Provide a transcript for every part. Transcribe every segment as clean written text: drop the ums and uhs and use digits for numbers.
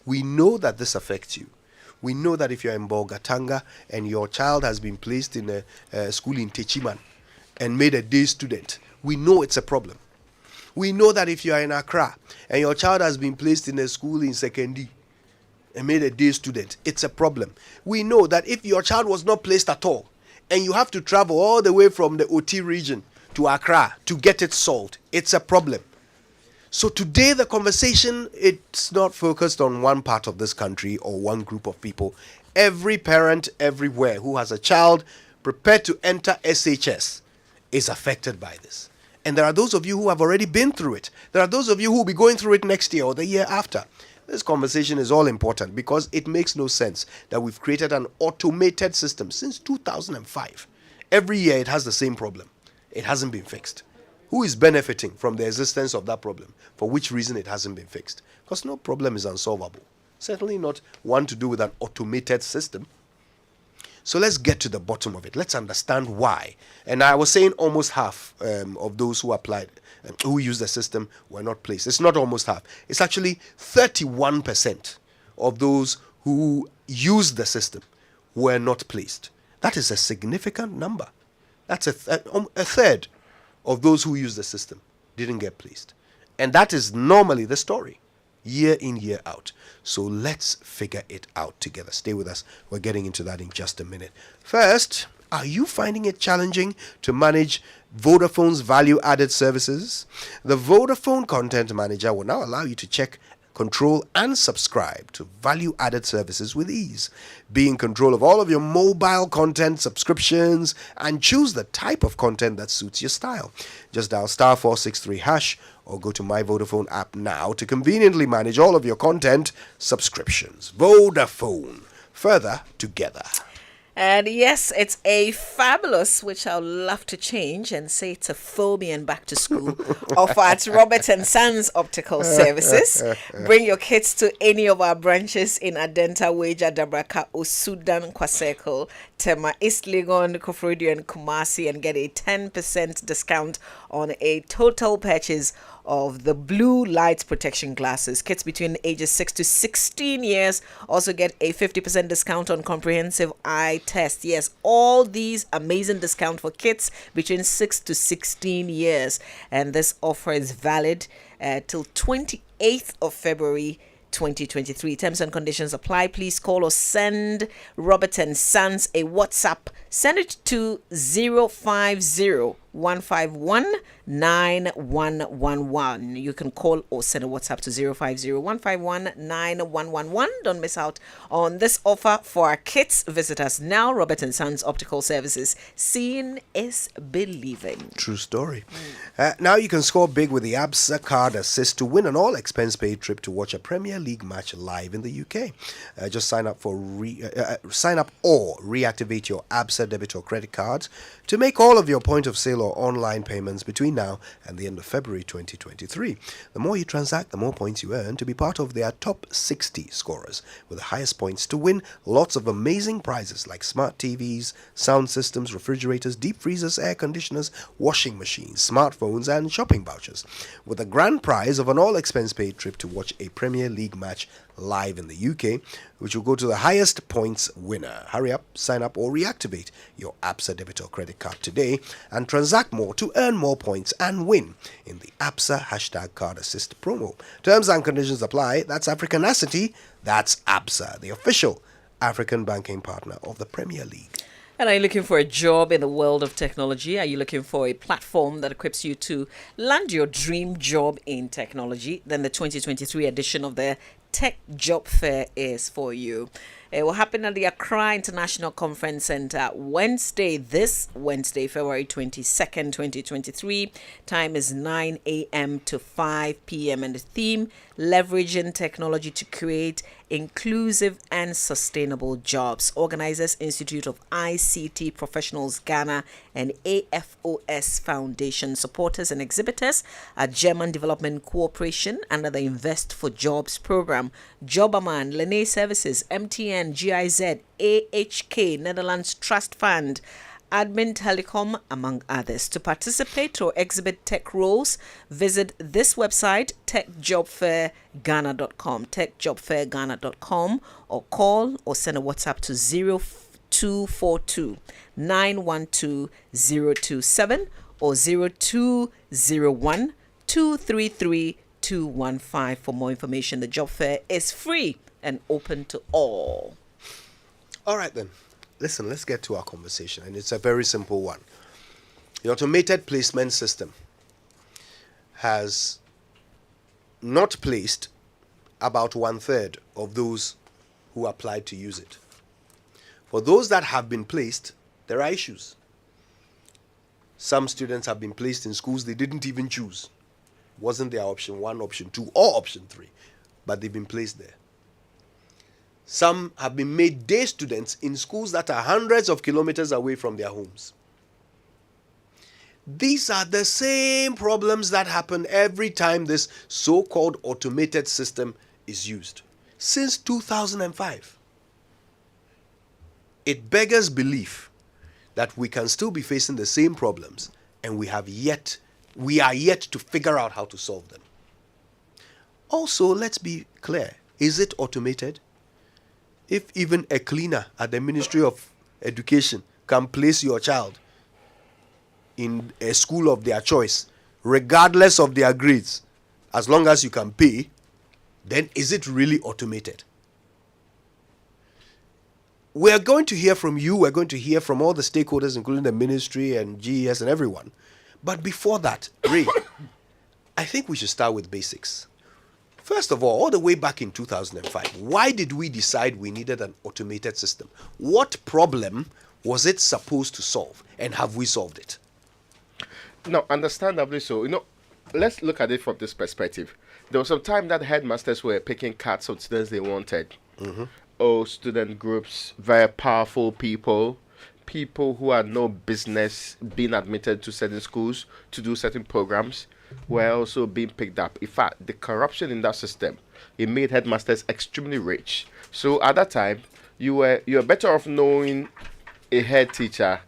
We know that this affects you. We know that if you're in Bolgatanga and your child has been placed in a school in Techiman and made a day student, we know it's a problem. We know that if you are in Accra and your child has been placed in a school in Sekendi and made a day student, it's a problem. We know that if your child was not placed at all and you have to travel all the way from the OT region to Accra to get it solved, it's a problem. So today the conversation, it's not focused on one part of this country or one group of people. Every parent everywhere who has a child prepared to enter SHS is affected by this. And there are those of you who have already been through it. There are those of you who will be going through it next year or the year after. This conversation is all important because it makes no sense that we've created an automated system since 2005. Every year it has the same problem. It hasn't been fixed. Who is benefiting from the existence of that problem? For which reason it hasn't been fixed? Because no problem is unsolvable. Certainly not one to do with an automated system. So let's get to the bottom of it. Let's understand why. And I was saying almost half of those who applied, who used the system, were not placed. It's not almost half. It's actually 31% of those who used the system were not placed. That is a significant number. That's a third of those who use the system didn't get placed. And that is normally the story, year in, year out. So let's figure it out together. Stay with us. We're getting into that in just a minute. First, are you finding it challenging to manage Vodafone's value-added services? The Vodafone Content Manager will now allow you to check, control, and subscribe to value-added services with ease. Be in control of all of your mobile content subscriptions and choose the type of content that suits your style. Just dial star 463 hash or go to My Vodafone app now to conveniently manage all of your content subscriptions. Vodafone. Further together. And yes, it's a fabulous, which I'll love to change and say it's a phobia and back to school, offer at Robert and Sons Optical Services. Bring your kids to any of our branches in Adenta, Weja, Dabraka, Osudan, Kwaseko, Tema, East Legon, Kofrodio, and Kumasi and get a 10% discount on a total purchase of the blue light protection glasses. Kids between ages 6 to 16 years also get a 50% discount on comprehensive eye test. Yes, all these amazing discount for kids between 6 to 16 years. And this offer is valid till 28th of February 2023. Terms and conditions apply. Please call or send Robert and Sons a WhatsApp. Send it to 050-151-9111. You can call or send a WhatsApp to 050-151-9111. Don't miss out on this offer for our kids. Visit us now, Robert and Sons Optical Services. Seeing is believing. True story. Now you can score big with the ABSA Card Assist to win an all-expense-paid trip to watch a Premier League match live in the UK. Just sign up or reactivate your ABSA debit or credit cards to make all of your point of sale or online payments between now and the end of February 2023. The more you transact, the more points you earn to be part of their top 60 scorers with the highest points to win lots of amazing prizes like smart TVs, sound systems, refrigerators, deep freezers, air conditioners, washing machines, smartphones, and shopping vouchers, with a grand prize of an all-expense-paid trip to watch a Premier League match live in the UK, which will go to the highest points winner. Hurry up, sign up, or reactivate your ABSA debit or credit card today and transact more to earn more points and win in the ABSA #Card Assist promo. Terms and conditions apply. That's Africanacity. That's ABSA, the official African banking partner of the Premier League. And are you looking for a job in the world of technology? Are you looking for a platform that equips you to land your dream job in technology? Then the 2023 edition of the Tech Job Fair is for you. It will happen at the Accra International Conference Center this Wednesday, February 22nd, 2023. Time is 9 a.m. to 5 p.m. And the theme, leveraging technology to create inclusive and sustainable jobs. Organizers, Institute of ICT Professionals Ghana and AFOS Foundation. Supporters and exhibitors are German Development Cooperation under the Invest for Jobs program, Jobaman, Lene Services, MTN, GIZ, AHK, Netherlands Trust Fund, admin, telecom, among others. To participate or exhibit tech roles, visit this website, techjobfairghana.com, techjobfairghana.com, or call or send a WhatsApp to 0242 912 027 or 0201 233 215 for more information. The job fair is free and open to all. All right, then. Listen, let's get to our conversation, and it's a very simple one. The automated placement system has not placed about 1/3 of those who applied to use it. For those that have been placed, there are issues. Some students have been placed in schools they didn't even choose. Wasn't their option 1, option 2, or option 3, but they've been placed there. Some have been made day students in schools that are hundreds of kilometers away from their homes. These are the same problems that happen every time this so-called automated system is used. Since 2005. It beggars belief that we can still be facing the same problems, and we are yet to figure out how to solve them. Also, let's be clear. Is it automated? If even a cleaner at the Ministry of Education can place your child in a school of their choice, regardless of their grades, as long as you can pay, then is it really automated? We're going to hear from you. We're going to hear from all the stakeholders, including the ministry and GES and everyone. But before that, Ray, I think we should start with basics. First of all the way back in 2005, why did we decide we needed an automated system? What problem was it supposed to solve, and have we solved it? No, understandably so. Let's look at it from this perspective. There was some time that headmasters were picking cards of students they wanted. Oh, student groups, very powerful people who had no business being admitted to certain schools to do certain programs were also being picked up. In fact, the corruption in that system, it made headmasters extremely rich. So at that time, you were better off knowing a head teacher,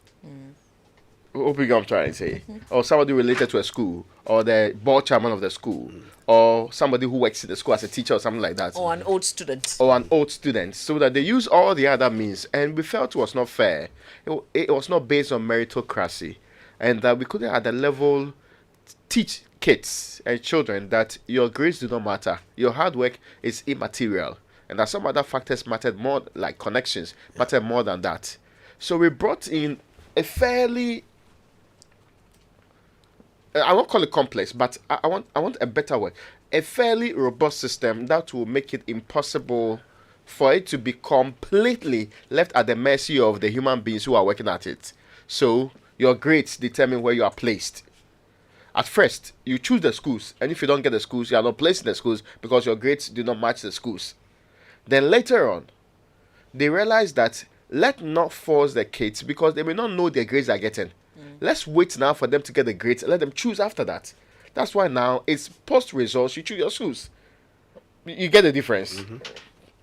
hoping I'm trying to say, or somebody related to a school, or the board chairman of the school, or somebody who works in the school as a teacher or something like that. Or an old student. So that they use all the other means, and we felt it was not fair. It was not based on meritocracy, and that we couldn't at the level teach kids and children that your grades do not matter, your hard work is immaterial, and that some other factors mattered more, like connections mattered more than that. So we brought in a fairly, I won't call it complex, but I want a better word, a fairly robust system that will make it impossible for it to be completely left at the mercy of the human beings who are working at it. So your grades determine where you are placed. At first, you choose the schools, and if you don't get the schools, you are not placed in the schools because your grades do not match the schools. Then later on, they realize that let's not force the kids because they may not know their grades are getting. Let's wait now for them to get the grades and let them choose after that. That's why now it's post results, you choose your schools. You get the difference.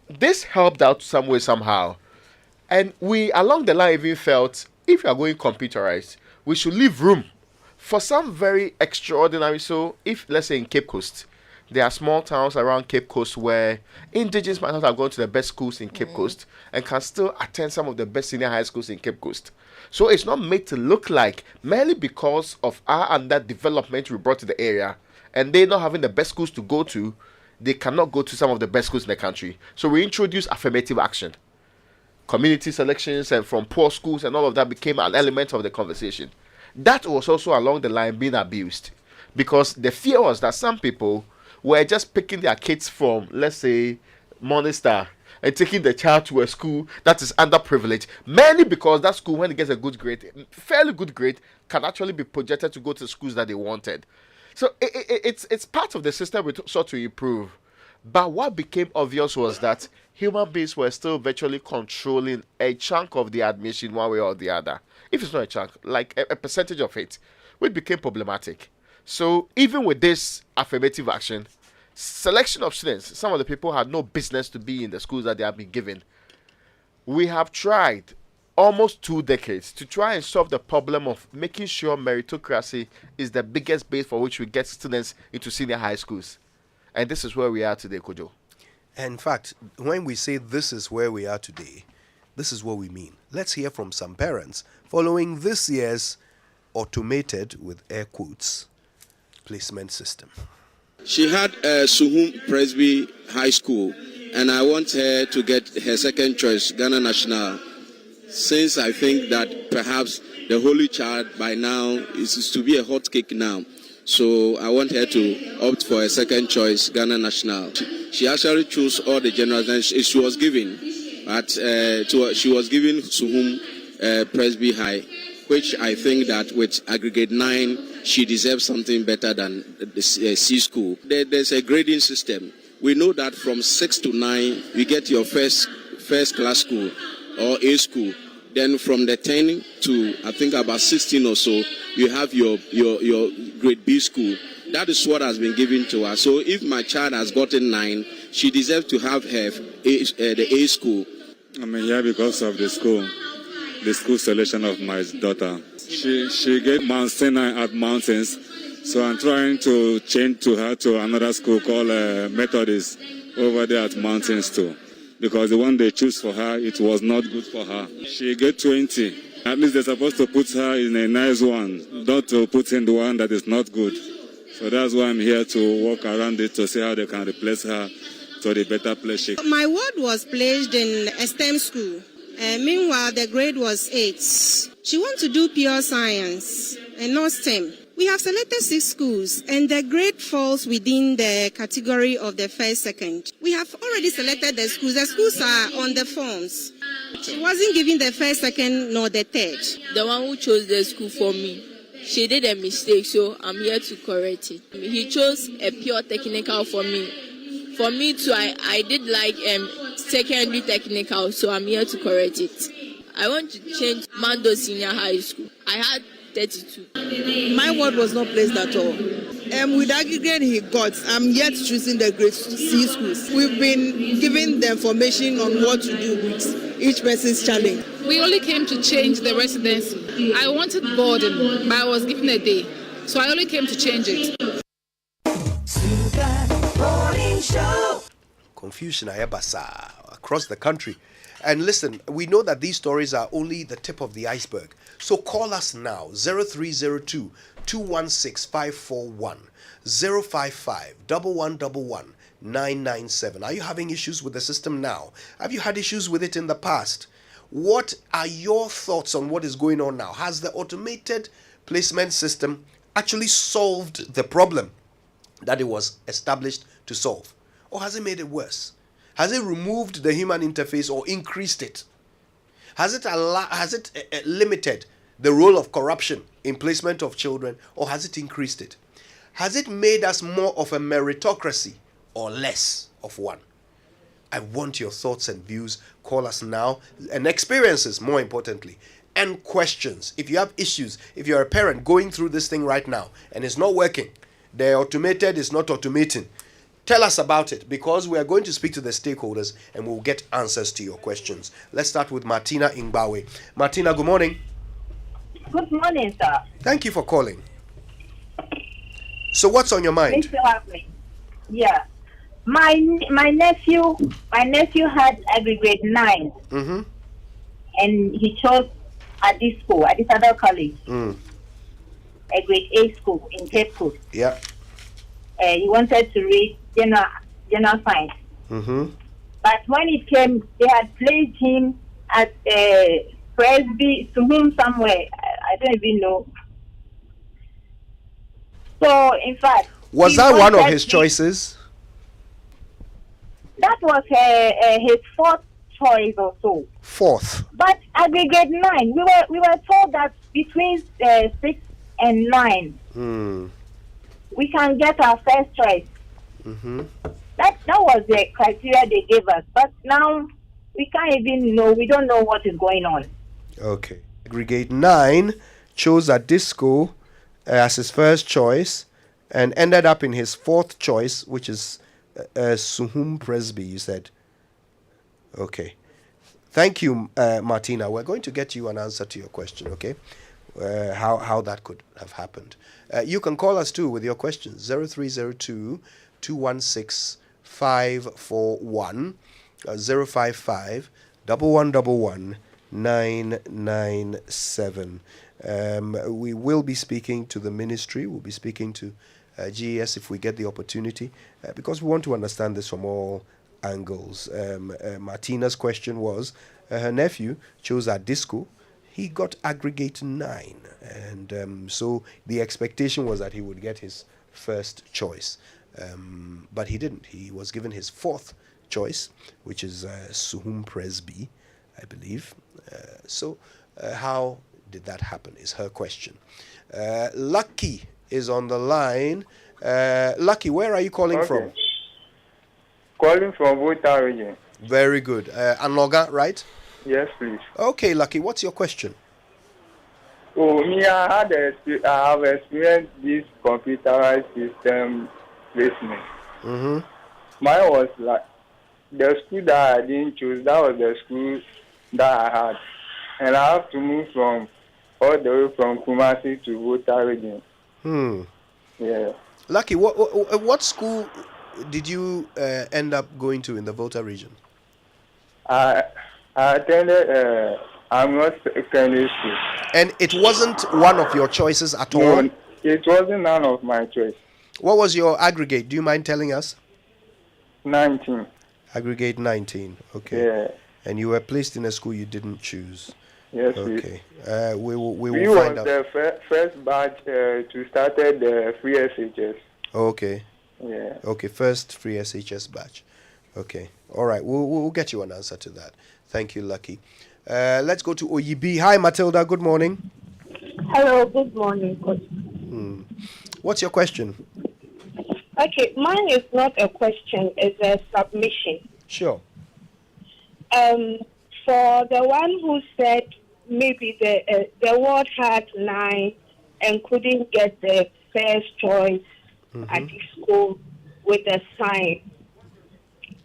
This helped out some way, somehow. And we, along the line, even felt if you are going computerized, we should leave room for some very extraordinary. So if, let's say in Cape Coast, there are small towns around Cape Coast where indigenous might not have gone to the best schools in Cape Coast and can still attend some of the best senior high schools in Cape Coast. So it's not made to look like merely because of our underdevelopment we brought to the area and they not having the best schools to go to, they cannot go to some of the best schools in the country. So we introduced affirmative action. Community selections and from poor schools and all of that became an element of the conversation. That was also along the line being abused because the fear was that some people were just picking their kids from, let's say, Morning Star and taking the child to a school that is underprivileged, mainly because that school, when it gets a good grade, fairly good grade, can actually be projected to go to schools that they wanted. So it's part of the system we sought to improve. But what became obvious was that human beings were still virtually controlling a chunk of the admission one way or the other. If it's not a chunk, like a percentage of it, which became problematic. So even with this affirmative action, selection of students, some of the people had no business to be in the schools that they have been given. We have tried almost 2 decades to try and solve the problem of making sure meritocracy is the biggest base for which we get students into senior high schools. And this is where we are today, Kojo. In fact, when we say this is where we are today, this is what we mean. Let's hear from some parents following this year's automated, with air quotes, placement system. She had Suhum Presby High School, and I want her to get her second choice, Ghana National, since I think that perhaps the Holy Child by now is to be a hot cake now. So I want her to opt for a second choice, Ghana National. She actually chose all the generals that she was given, but she was given Suhum Presby High, which I think that with aggregate 9, she deserves something better than the C school. There's a grading system. We know that from 6 to 9, you get your first class school or A school. Then from the 10 to I think about 16 or so, you have your grade B school. That is what has been given to her. So if my child has gotten 9, she deserves to have the A school. I'm here because of the school selection of my daughter. She get Mount Sinai at Mountains, so I'm trying to change her to another school called Methodist over there at Mountains too. Because the one they choose for her, it was not good for her. She get 20. At least they're supposed to put her in a nice one, not to put in the one that is not good. So that's why I'm here to walk around it to see how they can replace her to the better place. My ward was placed in a STEM school. Meanwhile, the grade was 8. She wants to do pure science and not STEM. We have selected 6 schools, and the grade falls within the category of the first, second. We have already selected the schools. The schools are on the forms. She wasn't given the first, second, nor the third. The one who chose the school for me, she did a mistake, so I'm here to correct it. He chose a pure technical for me. For me too, I did like secondary technical, so I'm here to correct it. I want to change Mando Senior High School. I had 32. My word was not placed at all. With aggregate he got, I'm yet choosing the grade C schools. We've been given the information on what to do with each person's challenge. We only came to change the residency. I wanted boarding, but I was given a day. So I only came to change it. Confusion ayabasa across the country. And listen, we know that these stories are only the tip of the iceberg. So call us now, 0302 216 541 055 1111 997. Are you having issues with the system now? Have you had issues with it in the past? What are your thoughts on what is going on now? Has the automated placement system actually solved the problem that it was established to solve? Or has it made it worse? Has it removed the human interface or increased it? Has it limited the role of corruption in placement of children, or has it increased it? Has it made us more of a meritocracy or less of one? I want your thoughts and views. Call us now, and experiences, more importantly, and questions. If you have issues, if you're a parent going through this thing right now and it's not working, the automated is not automating, tell us about it, because we are going to speak to the stakeholders and we'll get answers to your questions. Let's start with Martina Ingbawe. Martina, good morning. Good morning, sir. Thank you for calling. So what's on your mind? Yeah. My nephew had aggregate 9. Mm-hmm. And he chose at this school, at this other college. A grade A school in Cape Coast. Yeah. He wanted to read general science. Mm-hmm. But when it came, they had placed him at Presby, to whom somewhere, I don't even know. So, in fact... Was that one of his choices? That was his fourth choice or so. Fourth. But aggregate 9, we were told that between 6 and 9, we can get our first choice. Mm-hmm. That was the criteria they gave us. But now we can't even know. We don't know what is going on. Okay. Aggregate 9 chose at this school as his first choice and ended up in his fourth choice, which is Suhum Presby, you said. Okay. Thank you, Martina. We're going to get you an answer to your question, okay? How that could have happened. You can call us too with your questions. 0302 216 541 055 1111 997. We will be speaking to the ministry. We'll be speaking to GES if we get the opportunity, because we want to understand this from all angles. Martina's question was her nephew chose at disco. He got aggregate 9, and so the expectation was that he would get his first choice, but he didn't. He was given his fourth choice, which is Suhum Presby, I believe. So how did that happen is her question. Lucky is on the line. Lucky, where are you calling from? Calling from Volta region. Very good. Anloga, right? Yes, please. Okay, Lucky, what's your question? Oh, me, I have experienced this computerized system placement. Mm-hmm. Mine was like the school that I didn't choose. That was the school that I had, and I have to move from all the way from Kumasi to Volta region. Yeah. Lucky, what school did you end up going to in the Volta region? I attended Amros Secondary School. And it wasn't one of your choices at all? No, it wasn't none of my choice. What was your aggregate? Do you mind telling us? 19. Aggregate 19. Okay. Yeah. And you were placed in a school you didn't choose. Yes, okay. We will we find out. was the first batch to started the free SHS. Okay. Yeah. Okay, first free SHS batch. Okay. All right. We'll get you an answer to that. Thank you, Lucky. Let's go to Oyibi. Hi, Matilda. Good morning. Hello, good morning, Coach. What's your question? Okay, mine is not a question, it's a submission. Sure. For the one who said maybe the ward had 9 and couldn't get the first choice at the school with a sign.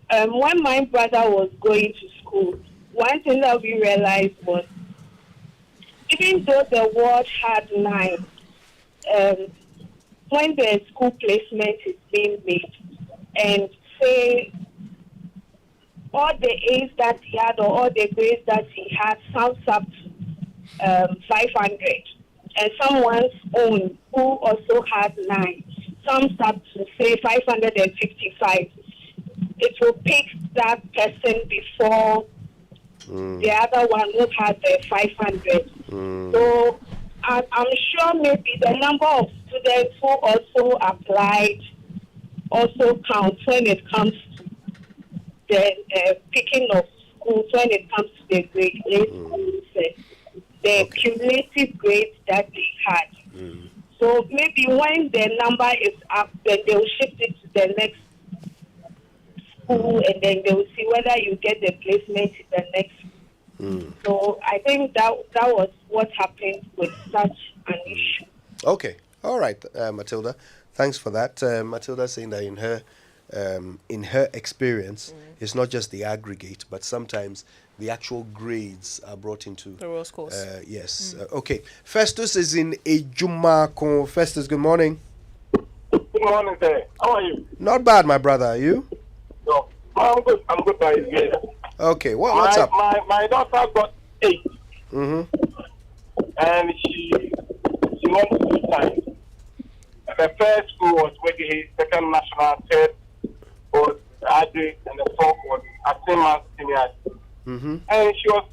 When my brother was going to school, one thing that we realized was, even though the ward had 9, when the school placement is being made, and say all the A's that he had or all the grades that he had sums up to 500, and someone's own who also had 9 sums up to say 555, it will pick that person before the other one who had the 500. So I'm sure maybe the number of students who also applied also counts when it comes to the picking of schools, when it comes to the grade A schools, the cumulative grades that they had. So maybe when the number is up, then they will shift it to the next school, and then they will see whether you get the placement in the next. So I think that was what happened with such an issue. Okay. All right, Matilda. Thanks for that. Matilda saying that in her experience, it's not just the aggregate, but sometimes the actual grades are brought into the Rose course. Yes. Okay. Festus is in Ejumako. Festus, good morning. Good morning, sir. How are you? Not bad, my brother. Are you? No, I'm good. I'm good by his grace. Okay. What's up? My daughter got 8. And she went 2 times. The first school was Weggy, second national, third was Adric, and the fourth was Atima Senior. And she was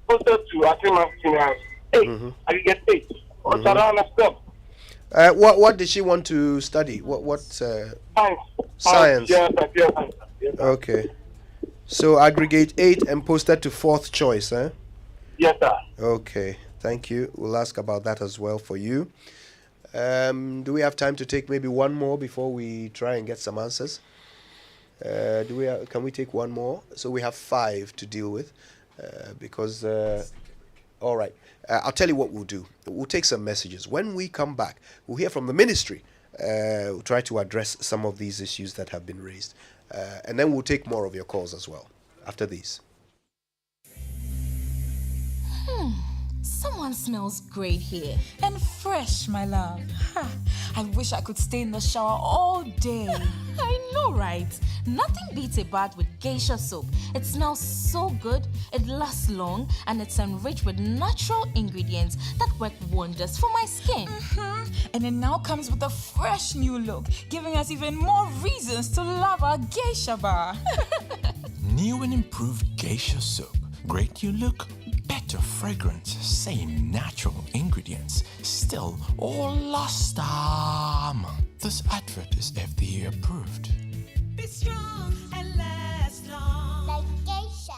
posted to Atima Senior 8. I get 8. What's around the step? What did she want to study? What Science. Yes. Okay. So aggregate 8 and posted to 4th choice, eh? Yes, sir. Okay. Thank you. We'll ask about that as well for you. Do we have time to take maybe one more before we try and get some answers? Can we take one more? So we have 5 to deal with, because all right. I'll tell you what we'll do. We'll take some messages. When we come back, we'll hear from the ministry. We'll try to address some of these issues that have been raised. And then we'll take more of your calls as well after these. Someone smells great here. And fresh, my love. I wish I could stay in the shower all day. I know, right? Nothing beats a bath with geisha soap. It smells so good, it lasts long, and it's enriched with natural ingredients that work wonders for my skin. And it now comes with a fresh new look, giving us even more reasons to love our geisha bar. New and improved geisha soap. Great new look, better fragrance, same natural ingredients, still all last. This advert is FDA approved. Be strong and last long. Like geisha.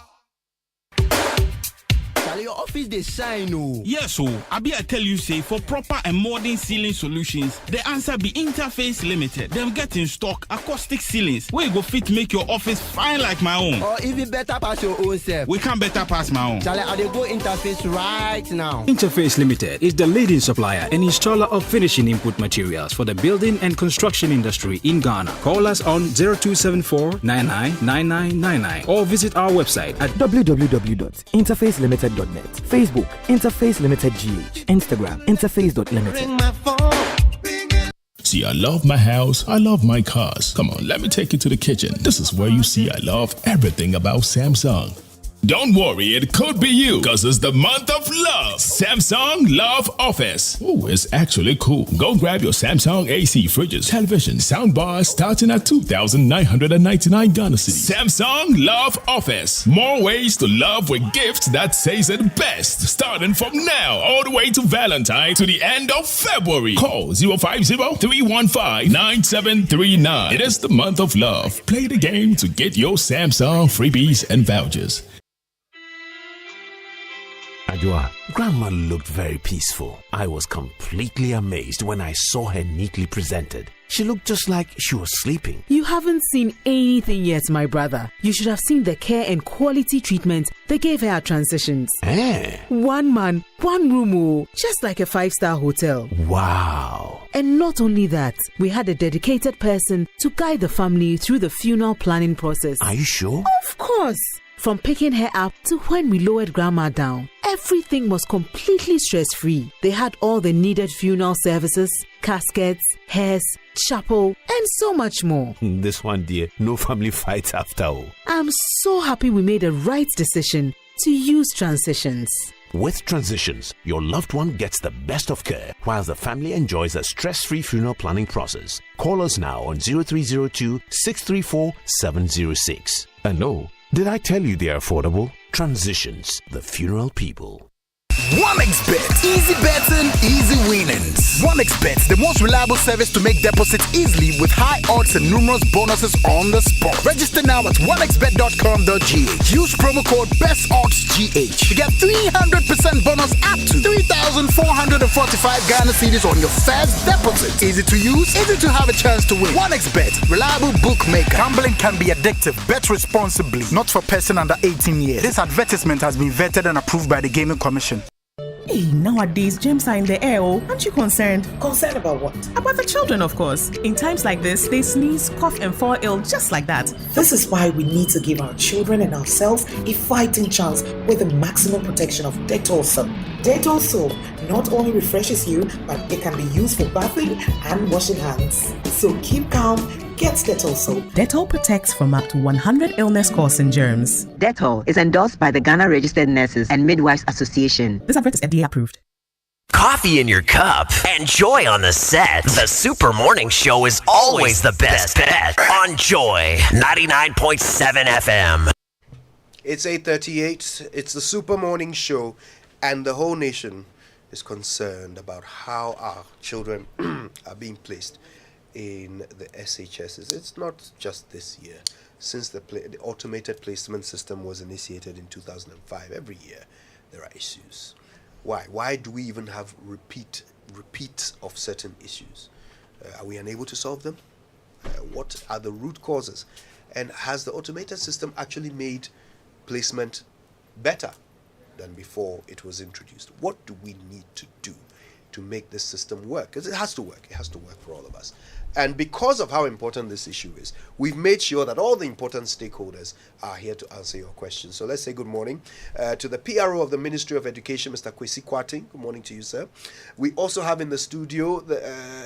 Your office they shine. Yes, I tell you say for proper and modern ceiling solutions, the answer be Interface Limited. Them get in stock acoustic ceilings where you go fit make your office fine like my own. Or even better pass your own self. We can better pass my own. Shall I go Interface right now? Interface Limited is the leading supplier and installer of finishing input materials for the building and construction industry in Ghana. Call us on 0274 999999 or visit our website at www.interfacelimited.net. Facebook, Interface Limited GH. Instagram, interface.limited. See, I love my house, I love my cars. Come on, let me take you to the kitchen. This is where you see I love everything about Samsung. Don't worry, it could be you, because it's the month of love. Samsung Love Office. Oh, it's actually cool. Go grab your Samsung AC, fridges, television, soundbars starting at 2,999 Ghana cedis. Samsung Love Office. More ways to love with gifts that says it best. Starting from now, all the way to Valentine to the end of February. Call 050-315-9739. It is the month of love. Play the game to get your Samsung freebies and vouchers. Ajua, Grandma looked very peaceful. I was completely amazed when I saw her neatly presented. She looked just like she was sleeping. You haven't seen anything yet, my brother. You should have seen the care and quality treatment they gave her at transitions. 1 man, 1 room, just like a 5-star hotel. Wow. And not only that, we had a dedicated person to guide the family through the funeral planning process. Are you sure? Of course. From picking her up to when we lowered Grandma down, everything was completely stress-free. They had all the needed funeral services, caskets, hearse, chapel, and so much more. This one, dear, no family fights after all. I'm so happy we made the right decision to use Transitions. With Transitions, your loved one gets the best of care while the family enjoys a stress-free funeral planning process. Call us now on 0302 634 706. And no, did I tell you they are affordable? Transitions, the funeral people. 1xBet. Easy betting, easy winnings. 1xBet, the most reliable service to make deposits easily with high odds and numerous bonuses on the spot. Register now at 1xBet.com.gh. Use promo code BESTODDSGH to get 300% bonus up to 3,445 Ghana cedis on your first deposit. Easy to use, easy to have a chance to win. 1xBet, reliable bookmaker. Gambling can be addictive. Bet responsibly. Not for person under 18 years. This advertisement has been vetted and approved by the Gaming Commission. Hey, nowadays, germs are in the air. Aren't you concerned? Concerned about what? About the children, of course. In times like this, they sneeze, cough, and fall ill just like that. This is why we need to give our children and ourselves a fighting chance with the maximum protection of Dettol soap. Dettol soap not only refreshes you, but it can be used for bathing and washing hands. So keep calm, get Dettol soap. Dettol protects from up to 100 illness-causing germs. Dettol is endorsed by the Ghana Registered Nurses and Midwives Association. This advert is FDA approved. Coffee in your cup and Joy on the set. The Super Morning Show is always the best bet on Joy 99.7 FM. It's 8:38. It's the Super Morning Show, and the whole nation is concerned about how our children are being placed in the SHSs. It's not just this year. Since the automated placement system was initiated in 2005, every year there are issues. Why? Why do we even have repeats of certain issues? Are we unable to solve them? What are the root causes? And has the automated system actually made placement better than before it was introduced? What do we need to do to make this system work? Because it has to work. It has to work for all of us. And because of how important this issue is, we've made sure that all the important stakeholders are here to answer your questions. So let's say good morning to the PRO of the Ministry of Education, Mr. Kwesi Kwarteng. Good morning to you, sir. We also have in the studio the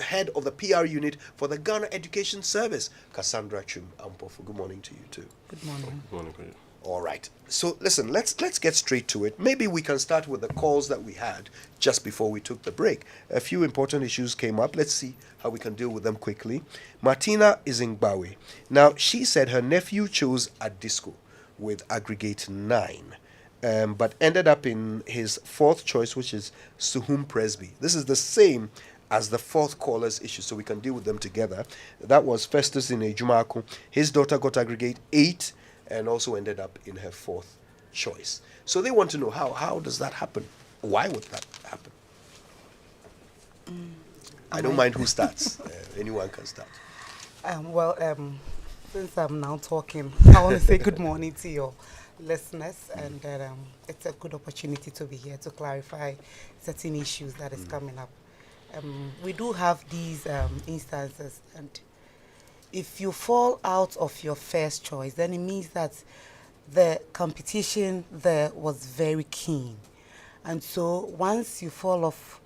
head of the PR unit for the Ghana Education Service, Cassandra Chum Ampofu. Good morning to you too. Good morning. Good morning. All right. So listen, let's get straight to it. Maybe we can start with the calls that we had just before we took the break. A few important issues came up. Let's see how we can deal with them quickly. Martina is in Bawe. Now, she said her nephew chose a disco with aggregate 9, but ended up in his fourth choice, which is Suhum Presby. This is the same as the fourth caller's issue, so we can deal with them together. That was Festus in Ejumako. His daughter got aggregate 8 and also ended up in her fourth choice. So they want to know how does that happen? Why would that happen? I don't mind who starts. Anyone can start. Since I'm now talking, I want to say good morning to your listeners, and that it's a good opportunity to be here to clarify certain issues that is coming up. We do have these instances, and if you fall out of your first choice, then it means that the competition there was very keen. And so once you fall off,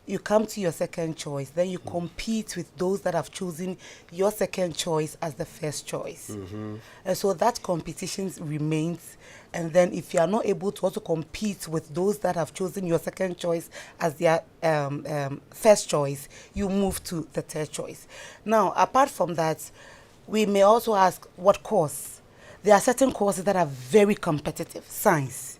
you come to your second choice, then you compete with those that have chosen your second choice as the first choice. And so that competition remains. And then if you are not able to also compete with those that have chosen your second choice as their first choice, you move to the third choice. Now, apart from that, we may also ask what course. There are certain courses that are very competitive. Science.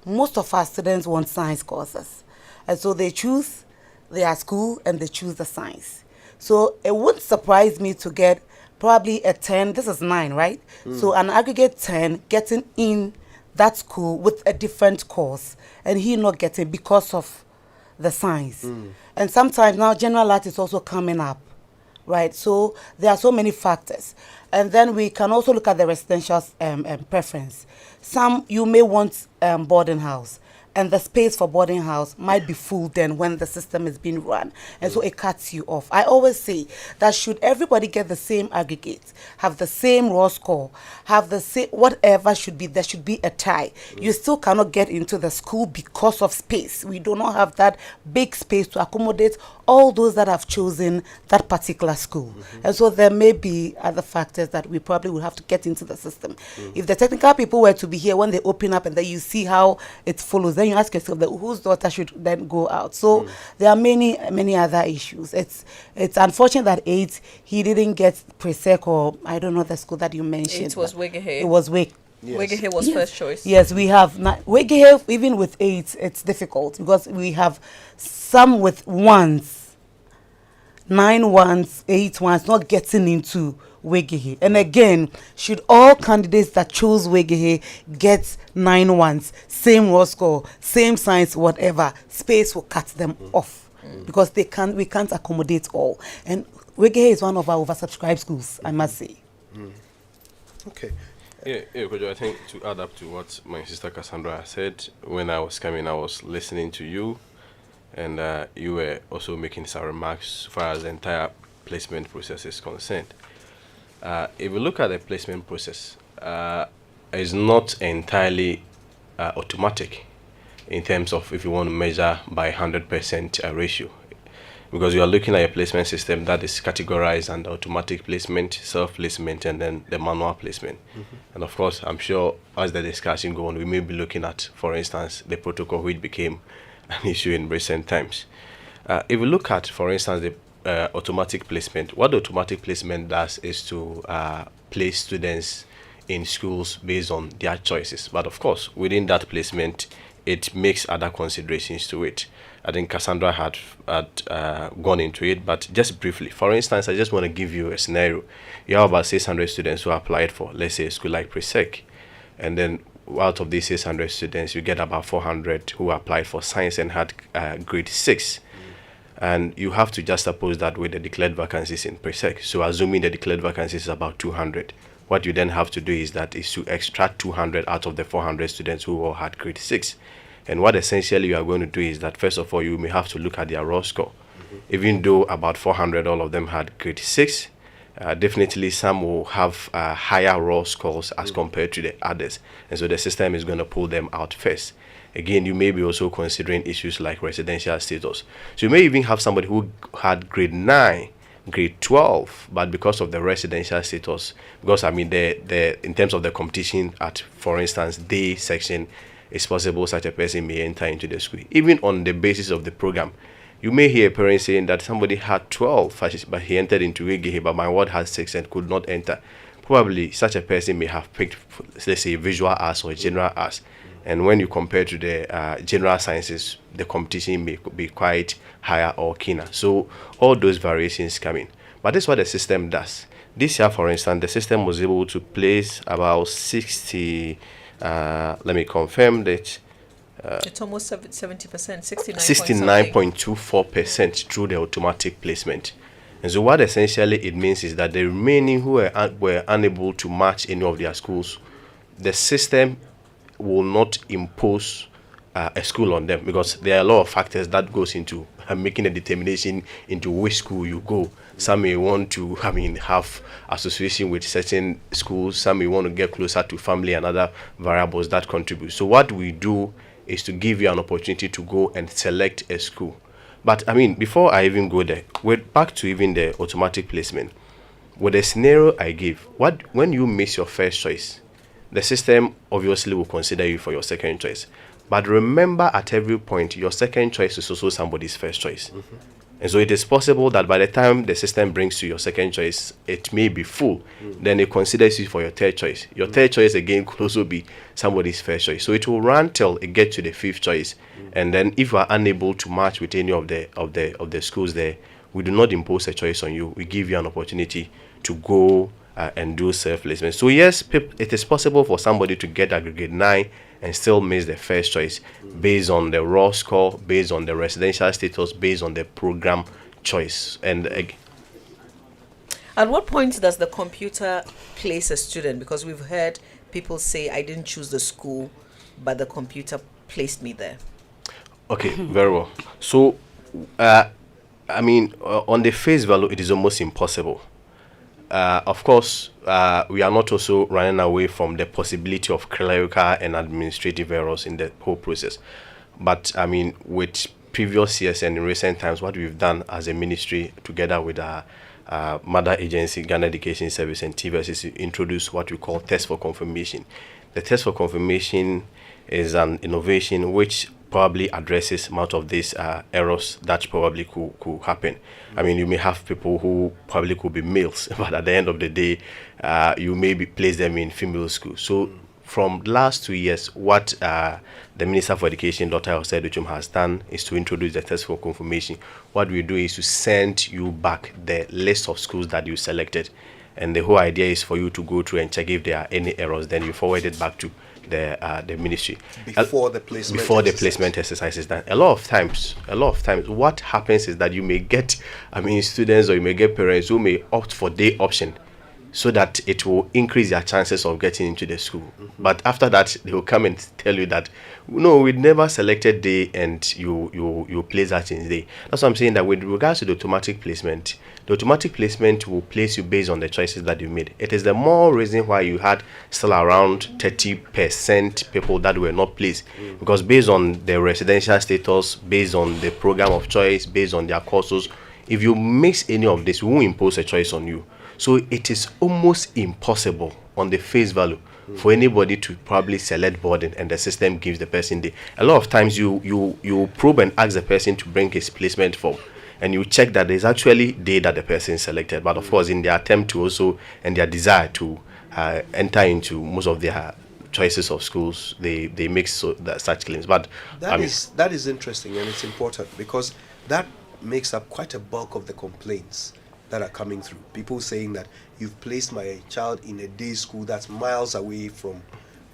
Most of our students want science courses. And so they choose their school and they choose the science. So it wouldn't surprise me to get probably a 10, this is 9, right? So an aggregate 10 getting in that school with a different course and he not getting because of the science. And sometimes now general art is also coming up, right? So there are so many factors. And then we can also look at the residential preference. Some you may want boarding house, and the space for boarding house might be full then when the system is being run. And so it cuts you off. I always say that should everybody get the same aggregate, have the same raw score, have the same, whatever should be, there should be a tie. You still cannot get into the school because of space. We do not have that big space to accommodate all those that have chosen that particular school. And so there may be other factors that we probably will have to get into the system. If the technical people were to be here when they open up and then you see how it follows, then you ask yourself that whose daughter should then go out. So there are many other issues. It's unfortunate that 8 he didn't get Presec, or I don't know the school that you mentioned. It was Wegehe. It was Wig. Yes. Wegehe was first choice. Yes, we have Wegehe. Even with 8, it's difficult because we have some with 1s, 9 1s, 8 1s, not getting into Wegehe. And again, should all candidates that chose Wegehe get 9 1s, same raw score, same science, whatever, space will cut them off because we can't accommodate all. And Wegehe is one of our oversubscribed schools, I must say. Okay. Yeah, Kojo, I think to add up to what my sister Cassandra said, when I was coming, I was listening to you, and you were also making some remarks as far as the entire placement process is concerned. If we look at the placement process, it's not entirely automatic in terms of if you want to measure by 100% ratio, because you are looking at a placement system that is categorized under automatic placement, self-placement, and then the manual placement. And of course, I'm sure as the discussion goes on, we may be looking at, for instance, the protocol which became an issue in recent times. If we look at, for instance, the automatic placement, what the automatic placement does is to place students in schools based on their choices. But of course, within that placement, it makes other considerations to it. I think Cassandra had gone into it, but just briefly. For instance, I just want to give you a scenario. You have about 600 students who applied for, let's say, a school like Presec, and then out of these 600 students, you get about 400 who applied for science and had grade 6. And you have to just suppose that with the declared vacancies in Presec. So assuming the declared vacancies is about 200, what you then have to do is to extract 200 out of the 400 students who all had grade 6. And what essentially you are going to do is that, first of all, you may have to look at their raw score. Even though about 400, all of them had grade 6, definitely some will have higher raw scores as compared to the others. And so the system is going to pull them out first. Again, you may be also considering issues like residential status. So you may even have somebody who had grade 9, grade 12, but because of the residential status, because I mean, in terms of the competition at, for instance, day section, it's possible such a person may enter into the school. Even on the basis of the program, you may hear a parent saying that somebody had 12, but he entered into Wege, but my ward has 6 and could not enter. Probably such a person may have picked, let's say, visual arts or general arts. And when you compare to the general sciences, the competition may be quite higher or keener. So all those variations come in. But this is what the system does. This year, for instance, the system was able to place about 60, let me confirm that. It's almost 70%, 69.24% through the automatic placement. And so what essentially it means is that the remaining who were unable to match any of their schools, the system will not impose a school on them, because there are a lot of factors that goes into making a determination into which school you go. Some may want to, have association with certain schools. Some may want to get closer to family and other variables that contribute. So what we do is to give you an opportunity to go and select a school. But before I even go there, we're back to even the automatic placement. With the scenario I give, when you miss your first choice, the system obviously will consider you for your second choice. But remember, at every point, your second choice is also somebody's first choice. And so it is possible that by the time the system brings you your second choice, it may be full. Then it considers you for your third choice. Your third choice again could also be somebody's first choice. So it will run till it gets to the fifth choice. And then if you are unable to match with any of the schools there, we do not impose a choice on you. We give you an opportunity to go and do self-placement. So yes, it is possible for somebody to get aggregate 9 and still miss the first choice based on the raw score, based on the residential status, based on the program choice. And at what point does the computer place a student? Because we've heard people say, I didn't choose the school, but the computer placed me there. Okay, very well. So, on the face value, it is almost impossible. Of course, we are not also running away from the possibility of clerical and administrative errors in the whole process. But with previous years and in recent times, what we've done as a ministry, together with our mother agency, Ghana Education Service and TVS, is to introduce what we call test for confirmation. The test for confirmation is an innovation which probably addresses most of these errors that probably could happen. You may have people who probably could be males, but at the end of the day, you maybe place them in female school. So from last 2 years, what the Minister for Education, Dr. Jose Duchum, has done is to introduce the test for confirmation. What we do is to send you back the list of schools that you selected. And the whole idea is for you to go through and check if there are any errors. Then you forward it back to the ministry before the placement exercise is done. A lot of times what happens is that you may get students, or you may get parents who may opt for day option, so that it will increase their chances of getting into the school. But after that, they will come and tell you that, no, we never selected day, and you place that in day. That's what I'm saying, that with regards to the automatic placement will place you based on the choices that you made. It is the more reason why you had still around 30% people that were not placed, because based on their residential status, based on the program of choice, based on their courses, if you mix any of this, we won't impose a choice on you. So it is almost impossible on the face value for anybody to probably select boarding and the system gives the person day. A lot of times you probe and ask the person to bring his placement form, and you check that there's actually day that the person selected. But of course, in their attempt to also, and their desire to enter into most of their choices of schools, they make such claims. But that is interesting, and it's important, because that makes up quite a bulk of the complaints that are coming through. People saying that you've placed my child in a day school that's miles away from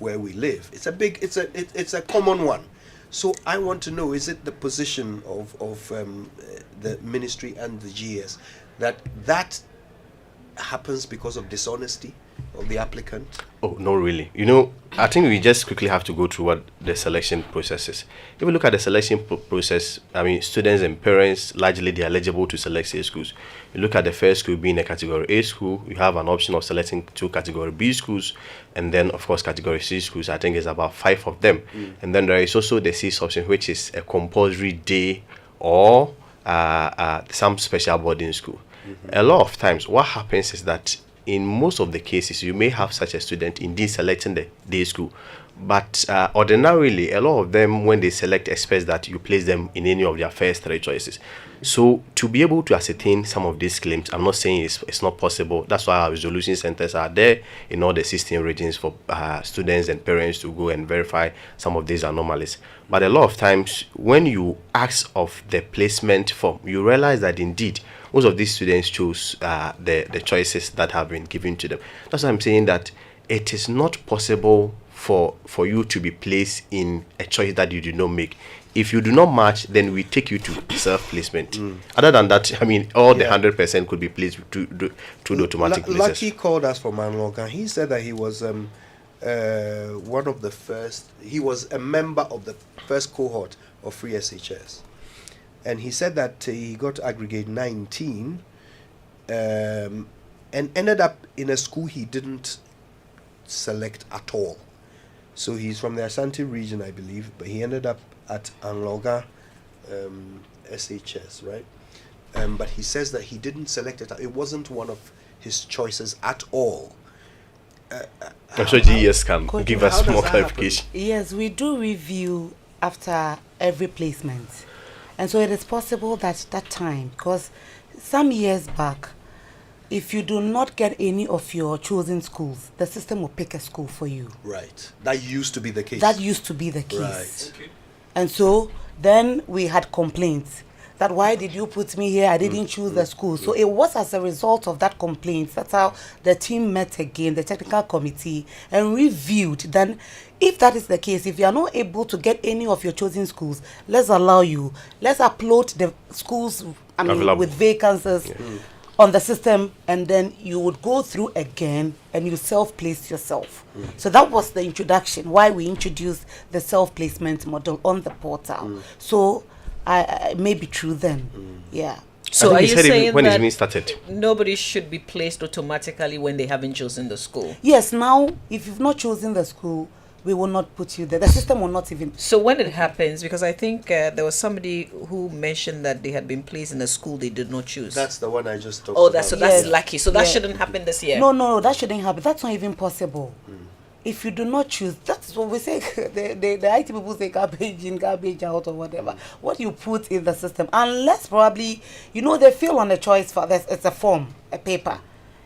where we live. It's a common one. So I want to know, is it the position of the ministry and the GS that happens because of dishonesty, of the applicant? Oh, no, really. I think we just quickly have to go through what the selection process is. If we look at the selection process, students and parents, largely they are eligible to select say schools. You look at the first school being a category A school, you have an option of selecting 2 category B schools, and then of course category C schools. I think it's about 5 of them. And then there is also the C option, which is a compulsory day or some special boarding school. A lot of times what happens is that in most of the cases, you may have such a student indeed selecting the day school, but ordinarily, a lot of them, when they select, expect that you place them in any of their first 3 choices. So, to be able to ascertain some of these claims, I'm not saying it's not possible. That's why our resolution centers are there in all the 16 regions for students and parents to go and verify some of these anomalies. But a lot of times, when you ask of the placement form, you realize that indeed, most of these students choose the choices that have been given to them. That's why I'm saying that it is not possible for you to be placed in a choice that you did not make. If you do not match, then we take you to self-placement. Other than that, all the 100% could be placed to the automatic places. Lucky called us from Manlok, and he said that he was one of the first. He was a member of the first cohort of free SHS. And he said that he got to aggregate 19 and ended up in a school he didn't select at all. So he's from the Asante region, I believe, but he ended up at Anloga SHS, right? But he says that he didn't select it. It wasn't one of his choices at all. I'm sure GES can give us more clarification. Yes, we do review after every placement. And so it is possible that time, because some years back, if you do not get any of your chosen schools, the system will pick a school for you. Right. That used to be the case. That used to be the case. Right. Okay. And so then we had complaints that why did you put me here? I didn't choose the school. So it was as a result of that complaint. That's how the team met again, the technical committee, and reviewed. Then if that is the case, if you are not able to get any of your chosen schools, let's allow you. Let's upload the schools with vacancies on the system, and then you would go through again and you self-place yourself. So that was the introduction, why we introduced the self-placement model on the portal. So I may be true then. Yeah. So are you saying when that it started, nobody should be placed automatically when they haven't chosen the school? Yes, now if you've not chosen the school, we will not put you there. The system will not even. So when it happens, because I think there was somebody who mentioned that they had been placed in a school they did not choose. That's the one I just talked about. That's lucky. So that shouldn't happen this year. No, that shouldn't happen. That's not even possible. If you do not choose, that's what we say. The IT people say garbage in, garbage out, or whatever. What you put in the system, unless probably they fill on a choice for this. It's a form, a paper,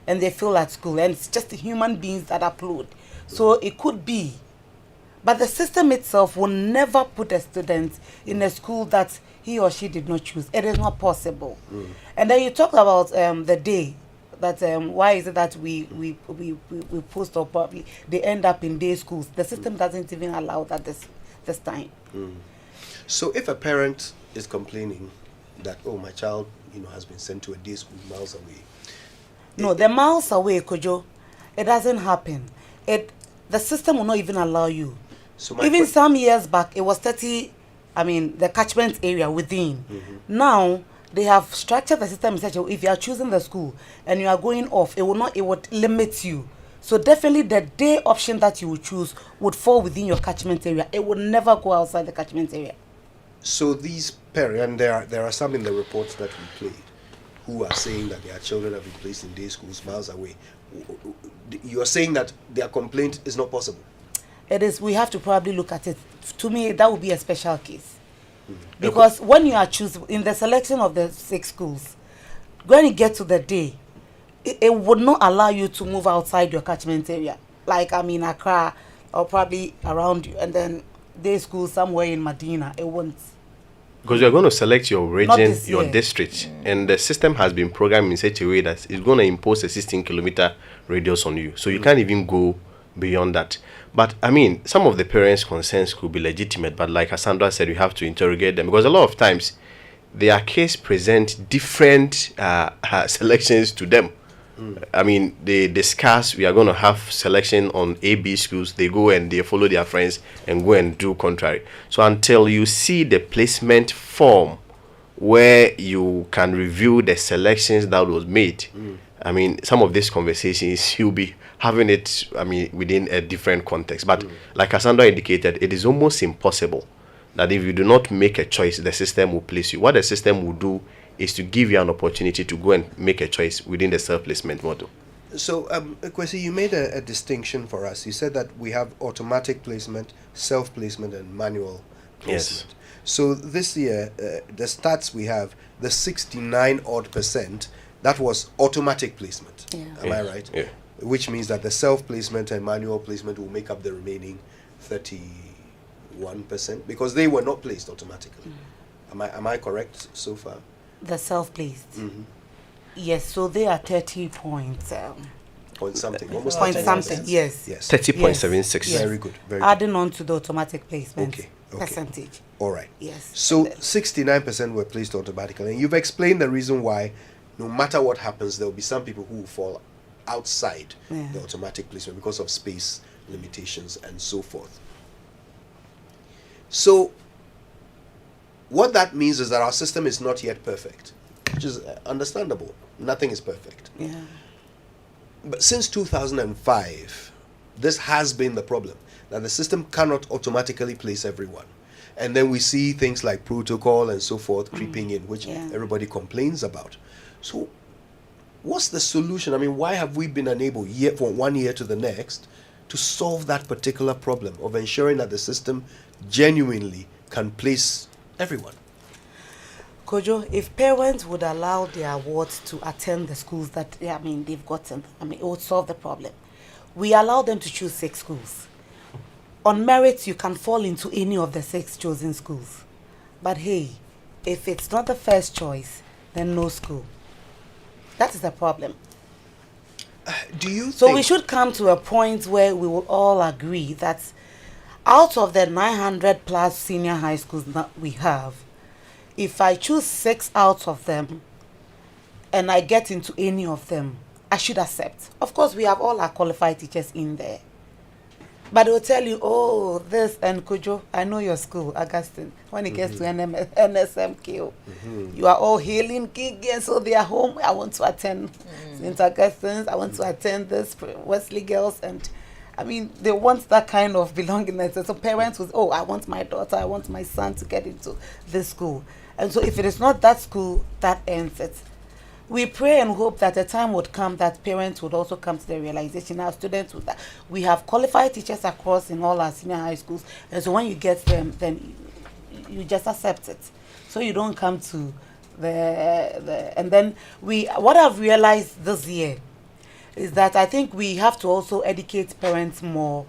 and they fill at school, and it's just human beings that upload. So it could be. But the system itself will never put a student in a school that he or she did not choose. It is not possible. And then you talk about the day that why is it that we post or probably they end up in day schools. The system doesn't even allow that this time. So if a parent is complaining that my child has been sent to a day school miles away. No, the miles away, Kojo, it doesn't happen. The system will not even allow you. So even some years back, it was 30, the catchment area within. Now, they have structured the system in such a way, if you are choosing the school and you are going off, it would limit you. So definitely the day option that you would choose would fall within your catchment area. It would never go outside the catchment area. So these parents, and there are some in the reports that we played, who are saying that their children have been placed in day schools miles away. You are saying that their complaint is not possible? It is. We have to probably look at it. To me, that would be a special case. Because when you are choosing, in the selection of the 6 schools, when you get to the day, it would not allow you to move outside your catchment area. Like, Accra, or probably around you, and then day school somewhere in Medina. It won't. Because you're going to select your region, your district, and the system has been programmed in such a way that it's going to impose a 16-kilometer radius on you. So you can't even go beyond that. But some of the parents' concerns could be legitimate, but like Cassandra said, we have to interrogate them, because a lot of times their case present different selections to them. I mean, they discuss, we are going to have selection on AB schools. They go and they follow their friends and go and do contrary. So until you see the placement form where you can review the selections that was made, I mean, some of these conversations, you'll be having it, I mean, within a different context. But like Cassandra indicated, it is almost impossible that if you do not make a choice, the system will place you. What the system will do is to give you an opportunity to go and make a choice within the self-placement model. So, Kwesi, you made a distinction for us. You said that we have automatic placement, self-placement, and manual placement. Yes. So this year, the stats we have, the 69% that was automatic placement. Yeah. Am I right? Yeah. Which means that the self-placement and manual placement will make up the remaining 31% because they were not placed automatically. Am I correct so far? The self-placed. Mm-hmm. Yes, so they are 30 points. Point something. Almost Point 30%. something, yes. Yes. 30.76. Yes. Very good. Very Adding on to the automatic placement Okay. percentage. All right. Yes. So 69% were placed automatically. And you've explained the reason why no matter what happens, there will be some people who will fall outside the automatic placement because of space limitations and so forth. So what that means is that our system is not yet perfect, which is understandable. Nothing is perfect. Yeah. But since 2005, this has been the problem, that the system cannot automatically place everyone. And then we see things like protocol and so forth creeping in, which everybody complains about. So what's the solution? I mean, why have we been unable from 1 year to the next to solve that particular problem of ensuring that the system genuinely can place everyone? Kojo, if parents would allow their wards to attend the schools that they've gotten, it would solve the problem. We allow them to choose 6 schools. On merit, you can fall into any of the 6 chosen schools. But hey, if it's not the first choice, then no school. That is the problem. Do you So we should come to a point where we will all agree that out of the 900 plus senior high schools that we have, if I choose 6 out of them and I get into any of them, I should accept. Of course, we have all our qualified teachers in there. But they'll tell you, oh, this and Kojo, I know your school, Augustine. When it gets to NSMQ, you are all hailing Gigi, and so they are home. I want to attend St. Augustine's. I want to attend this Wesley Girls. And I mean, they want that kind of belongingness. So parents will, oh, I want my daughter, I want my son to get into this school. And so if it is not that school, that ends it. We pray and hope that a time would come that parents would also come to the realization, our students would, that we have qualified teachers across in all our senior high schools, and so when you get them, then you just accept it. So you don't come to and then what I've realized this year is that I think we have to also educate parents more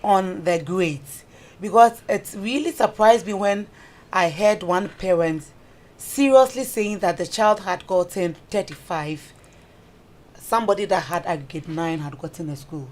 on the grades, because it really surprised me when I heard one parent seriously saying that the child had gotten 35. Somebody that had aggregate 9 had gotten a school.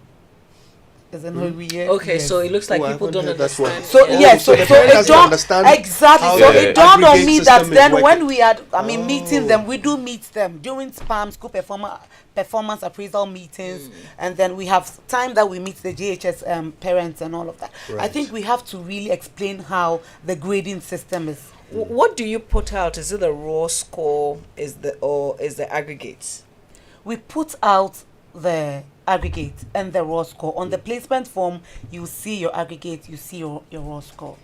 Isn't it weird? Okay, Yes. so it looks like people don't understand. So yes, so the it parent doesn't dawned understand exactly. how So the it dawned on aggregate me that system is then working. when we had, meeting them, we do meet them during SPAM school performance appraisal meetings, and then we have time that we meet the JHS parents and all of that. I Right. think we have to really explain how the grading system is. What do you put out? Is it the raw score? Is the aggregates? We put out the aggregate and the raw score. On the placement form, you see your aggregate, you see your raw score.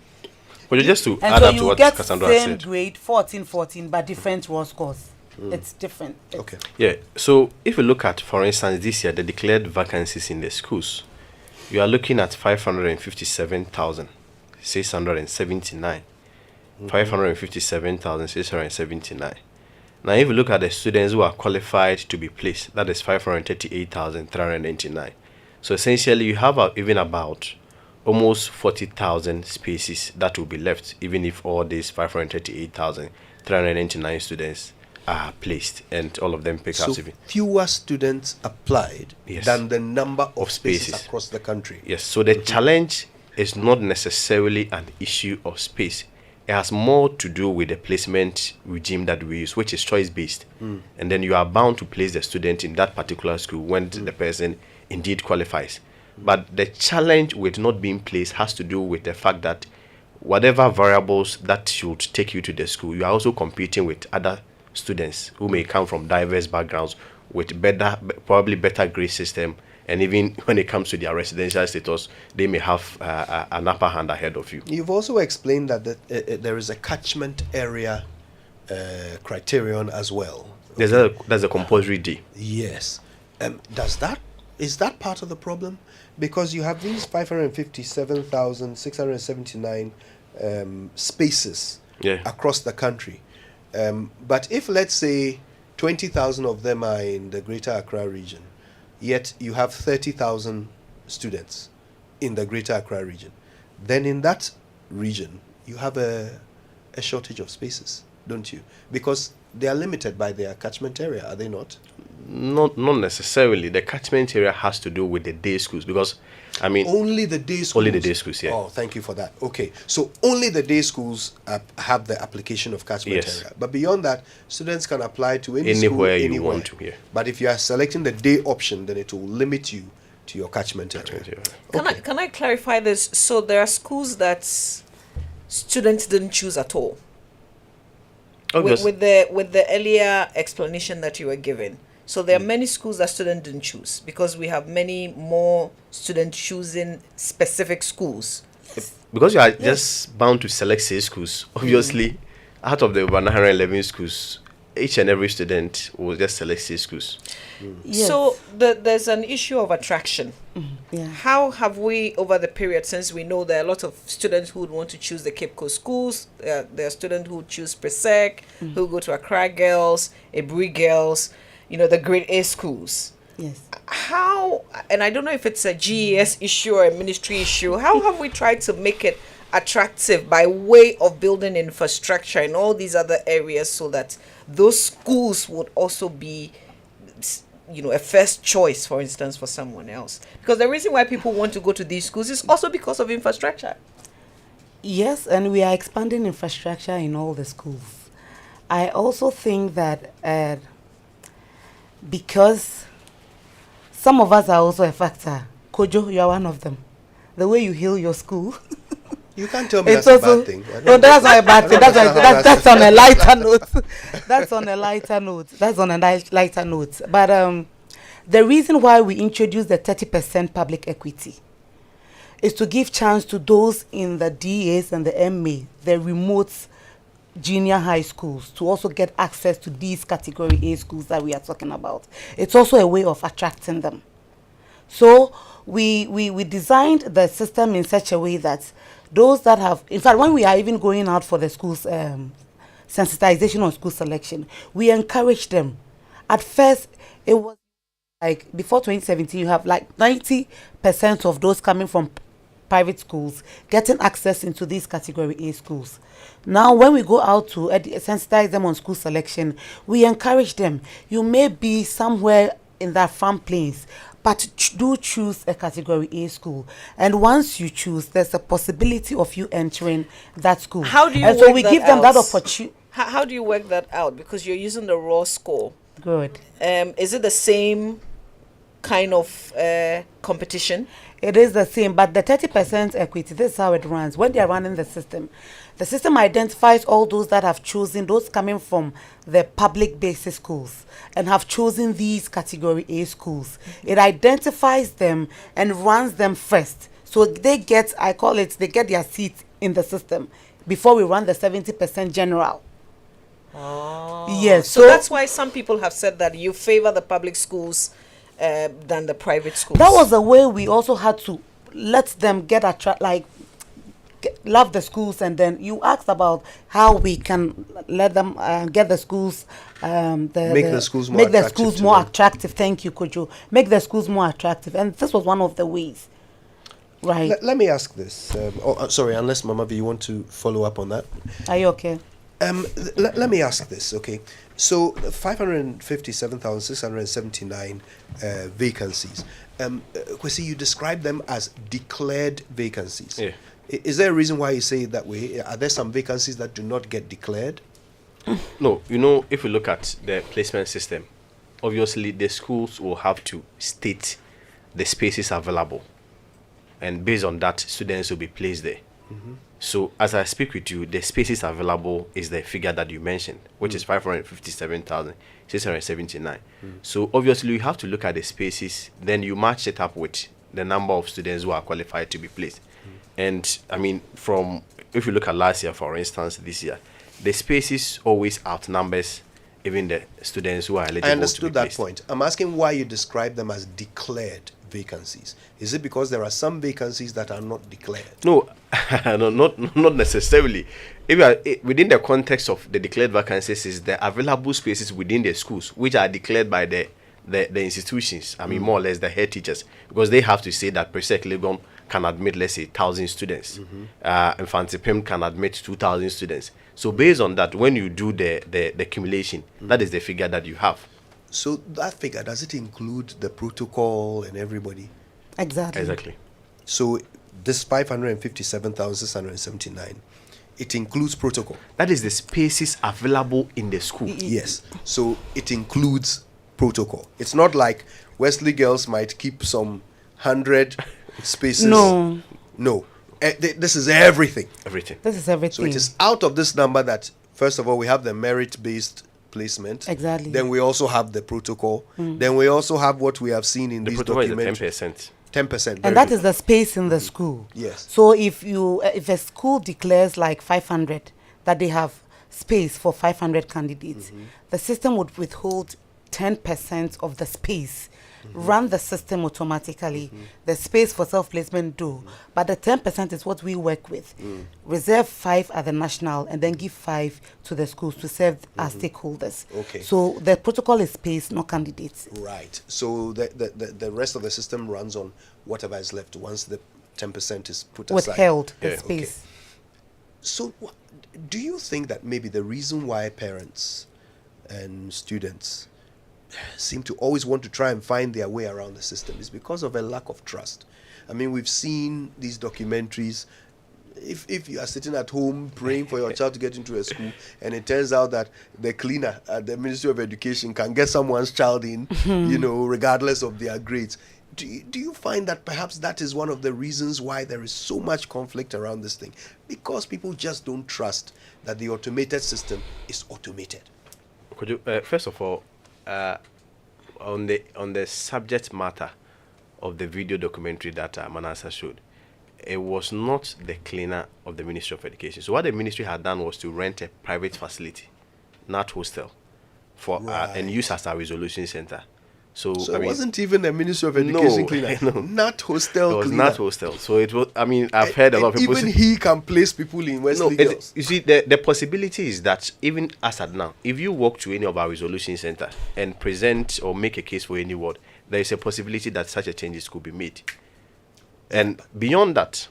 But just to And add so up to you what get Cassandra same said. grade, 14, but different raw scores. It's different. Okay. Yeah, so if you look at, for instance, this year, the declared vacancies in the schools, you are looking at 557,679. 557,679. Now, if you look at the students who are qualified to be placed, that is 538,399. So essentially, you have even about almost 40,000 spaces that will be left, even if all these 538,399 students are placed and all of them pick So up even. fewer students applied Yes. than the number of spaces spaces across the country. Yes, so the challenge is not necessarily an issue of space. it has more to do with the placement regime that we use, which is choice-based. And then you are bound to place the student in that particular school when the person indeed qualifies. But the challenge with not being placed has to do with the fact that whatever variables that should take you to the school, you are also competing with other students who may come from diverse backgrounds with probably better grade system, and even when it comes to their residential status, they may have an upper hand ahead of you. You've also explained that there is a catchment area criterion as well. There's a compulsory D. Yes. Is that part of the problem? Because you have these 557,679 spaces across the country. But if, let's say, 20,000 of them are in the Greater Accra region, yet you have 30,000 students in the Greater Accra region, then in that region, you have a shortage of spaces, don't you? Because they are limited by their catchment area, are they not? Not necessarily. The catchment area has to do with the day schools, because only the day schools. Only the day schools, yeah. Oh, thank you for that. Okay, so only the day schools have the application of catchment area. But beyond that, students can apply to anywhere you want to. Yeah. But if you are selecting the day option, then it will limit you to your catchment area. Can I clarify this? So there are schools that students didn't choose at all. With the earlier explanation that you were given. So there are many schools that students didn't choose, because we have many more students choosing specific schools. Because you are just bound to select 6 schools, obviously, out of the 111 schools, each and every student will just select 6 schools. Yes. So there's an issue of attraction. How have we, over the period, since we know there are a lot of students who would want to choose the Cape Coast schools, there are students who choose Presec, who go to Accra Girls, Ebri Girls, the grade A schools. Yes. How, and I don't know if it's a GES issue or a ministry issue, how have we tried to make it attractive by way of building infrastructure in all these other areas so that those schools would also be a first choice, for instance, for someone else? Because the reason why people want to go to these schools is also because of infrastructure. Yes, and we are expanding infrastructure in all the schools. I also think that because some of us are also a factor. Kojo, you are one of them. The way you heal your school. You can't tell me that's a bad thing. No, that's not a bad thing. That's on a lighter note. That's on a lighter note. But the reason why we introduced the 30% public equity is to give chance to those in the DAs and the MA, the remote junior high schools, to also get access to these category A schools that we are talking about. It's also a way of attracting them. So we designed the system in such a way that those that have, in fact, when we are even going out for the schools sensitization on school selection, we encourage them. At first, it was like before 2017, you have like 90% of those coming from private schools getting access into these category A schools. Now, when we go out to sensitize them on school selection, we encourage them. You may be somewhere in that farm plains, but do choose a category A school. And once you choose, there's a possibility of you entering that school. How do you and so we give them that opportunity. How do you work that out? Because you're using the raw score. Good. Is it the same kind of competition? It is the same, but the 30% equity, this is how it runs. When they are running the system identifies all those that have chosen, those coming from the public basis schools and have chosen these category A schools. It identifies them and runs them first. So they get, I call it, they get their seat in the system before we run the 70% general. Oh. Yes. So that's why some people have said that you favor the public schools than the private schools. That was the way we also had to let them love the schools. And then you asked about how we can let them get the schools make the schools more attractive. Thank you, Kojo. Make the schools more attractive, and this was one of the ways. Right. Let me ask this. Sorry, unless Mama V, you want to follow up on that? Are you okay? Let me ask this, okay? So 557,679 vacancies. Kwesi, you describe them as declared vacancies. Yeah. Is there a reason why you say it that way? Are there some vacancies that do not get declared? No, if you look at the placement system, obviously the schools will have to state the spaces available, and based on that, students will be placed there. So as I speak with you, the spaces available is the figure that you mentioned, which is 557,679. So obviously you have to look at the spaces, then you match it up with the number of students who are qualified to be placed. And I mean, if you look at last year, for instance, this year, the spaces always outnumbers even the students who are eligible. I understood to be that placed. point. I'm asking why you describe them as declared vacancies. Is it because there are some vacancies that are not declared? No, no, not necessarily. If you are within the context of the declared vacancies, is the available spaces within the schools, which are declared by the institutions. I mean, more or less the head teachers, because they have to say that Presec Legon can admit, let's say, 1,000 students. Infantipim can admit 2,000 students. So based on that, when you do the accumulation, that is the figure that you have. So that figure, does it include the protocol and everybody? Exactly. So this 557,679, it includes protocol. That is the spaces available in the school. Yes. So it includes protocol. It's not like Wesley Girls might keep some 100 spaces. No. This is everything. This is everything. So it is out of this number that, first of all, we have the merit-based placement. Exactly. Then we also have the protocol. Then we also have what we have seen in The these protocol is documents. 10%. 10%. And that is the space in the school. Yes. So if a school declares like 500, that they have space for 500 candidates, the system would withhold 10% of the space, run the system automatically. The space for self-placement do, but the 10% is what we work with. Reserve 5 at the national and then give 5 to the schools to serve as stakeholders. Okay. So the protocol is space, not candidates. Right. So the rest of the system runs on whatever is left once the 10% is put aside. Withheld the space. Okay. So do you think that maybe the reason why parents and students seem to always want to try and find their way around the system is because of a lack of trust? I mean, we've seen these documentaries. If you are sitting at home praying for your child to get into a school, and it turns out that the cleaner at the Ministry of Education can get someone's child in, regardless of their grades. Do you find that perhaps that is one of the reasons why there is so much conflict around this thing? Because people just don't trust that the automated system is automated. Could you, first of all, on the subject matter of the video documentary that Manasa showed, it was not the cleaner of the Ministry of Education. So what the ministry had done was to rent a private facility, not hostel, for and use as a resolution center. So it wasn't even a Ministry of Education cleaner. No. Not hostel It was cleaner. not hostel. So it was, I mean, I've heard a lot of people even he can place people in Wesley Girls. You see, the possibility is that even as at now, if you walk to any of our resolution centers and present or make a case for any ward, there is a possibility that such a changes could be made. And beyond that,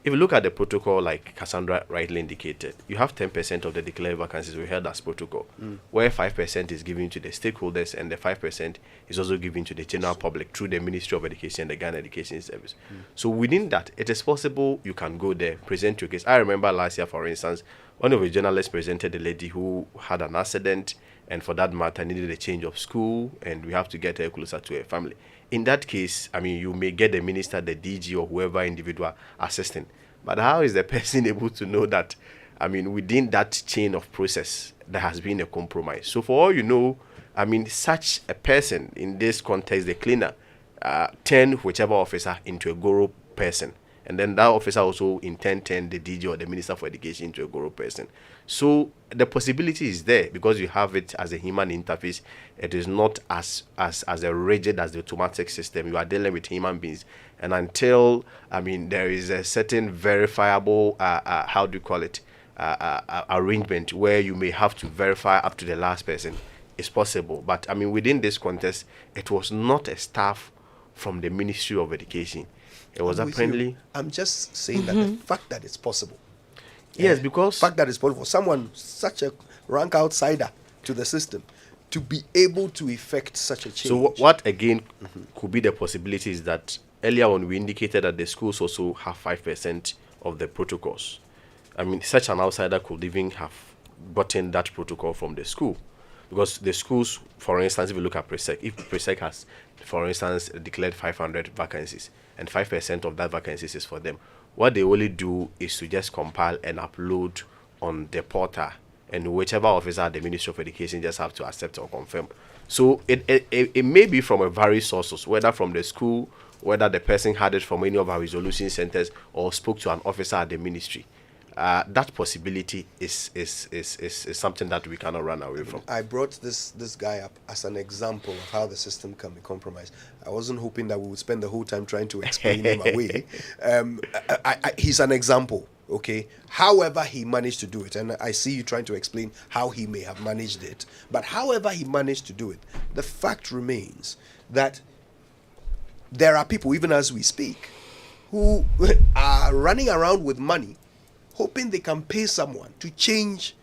if you look at the protocol, like Cassandra rightly indicated, you have 10% of the declared vacancies we held as protocol, where 5% is given to the stakeholders and the 5% is also given to the general public through the Ministry of Education and the Ghana Education Service. So within that, it is possible you can go there, present your case. I remember last year, for instance, one of the journalists presented a lady who had an accident and for that matter needed a change of school, and we have to get her closer to her family. In that case, I mean, you may get the minister, the DG, or whoever individual assisting. But how is the person able to know that, I mean, within that chain of process, there has been a compromise? So for all you know, I mean, such a person, in this context, the cleaner, turn whichever officer into a Goro person. And then that officer also in turn the DG or the Minister for Education into a Goro person. So the possibility is there because you have it as a human interface. It is not as a rigid as the automatic system. You are dealing with human beings. And until, I mean, there is a certain verifiable, how do you call it, arrangement where you may have to verify up to the last person, it's possible. But, I mean, within this context, it was not a staff from the Ministry of Education. It was apparently... I'm just saying that the fact that it's possible. Yes, because... The fact that it's possible for someone, such a rank outsider to the system, to be able to effect such a change. So what again could be the possibility is that earlier on we indicated that the schools also have 5% of the protocols. I mean, such an outsider could even have gotten that protocol from the school, because the schools, for instance, if you look at Presec, if Presec has, for instance, declared 500 vacancies and 5% of that vacancies is for them, what they only do is to just compile and upload on the portal, and whichever officer at the Ministry of Education just have to accept or confirm. So it may be from a various sources, whether from the school, whether the person had it from any of our resolution centers or spoke to an officer at the ministry. That possibility is something that we cannot run away from. I brought this guy up as an example of how the system can be compromised. I wasn't hoping that we would spend the whole time trying to explain him away. He's an example, okay? However he managed to do it, and I see you trying to explain how he may have managed it, but however he managed to do it, the fact remains that there are people, even as we speak, who are running around with money hoping they can pay someone to change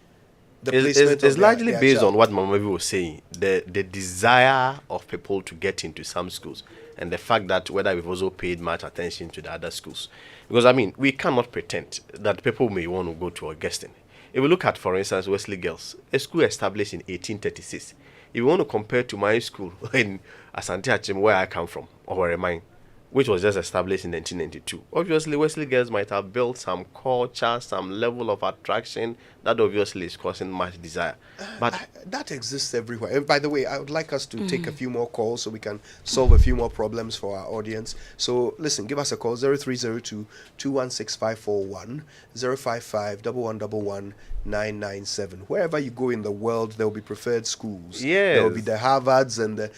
the placement. It's largely based on what Mama Vivi was saying, the desire of people to get into some schools, and the fact that whether we've also paid much attention to the other schools. Because, I mean, we cannot pretend that people may want to go to Augustine. If we look at, for instance, Wesley Girls, a school established in 1836. If you want to compare to my school in Asante Achim, where I come from, or Mine, which was just established in 1992. Obviously, Wesley Girls might have built some culture, some level of attraction that obviously is causing much desire. But that exists everywhere. And by the way, I would like us to take a few more calls so we can solve a few more problems for our audience. So listen, give us a call, 0302 216 541 055 1111 997. Wherever you go in the world, there will be preferred schools. Yes. There will be the Harvards and the,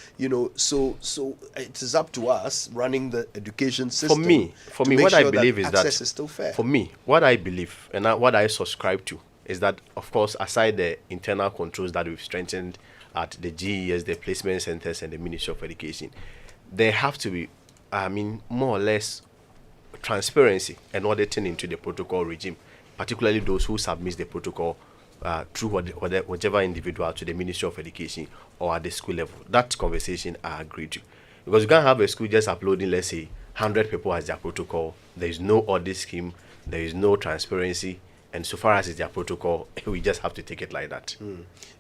so it is up to us running the education system. For me, what I believe is that access is still fair. For me, what I believe and what I subscribe to is that, of course, aside the internal controls that we've strengthened at the GES, the placement centers, and the Ministry of Education, there have to be, more or less transparency and auditing into the protocol regime, particularly those who submit the protocol through whichever individual to the Ministry of Education or at the school level. That conversation I agree to. Because you can't have a school just uploading, let's say, 100 people as their protocol. There is no audit scheme. There is no transparency. And so far as it's their protocol, we just have to take it like that.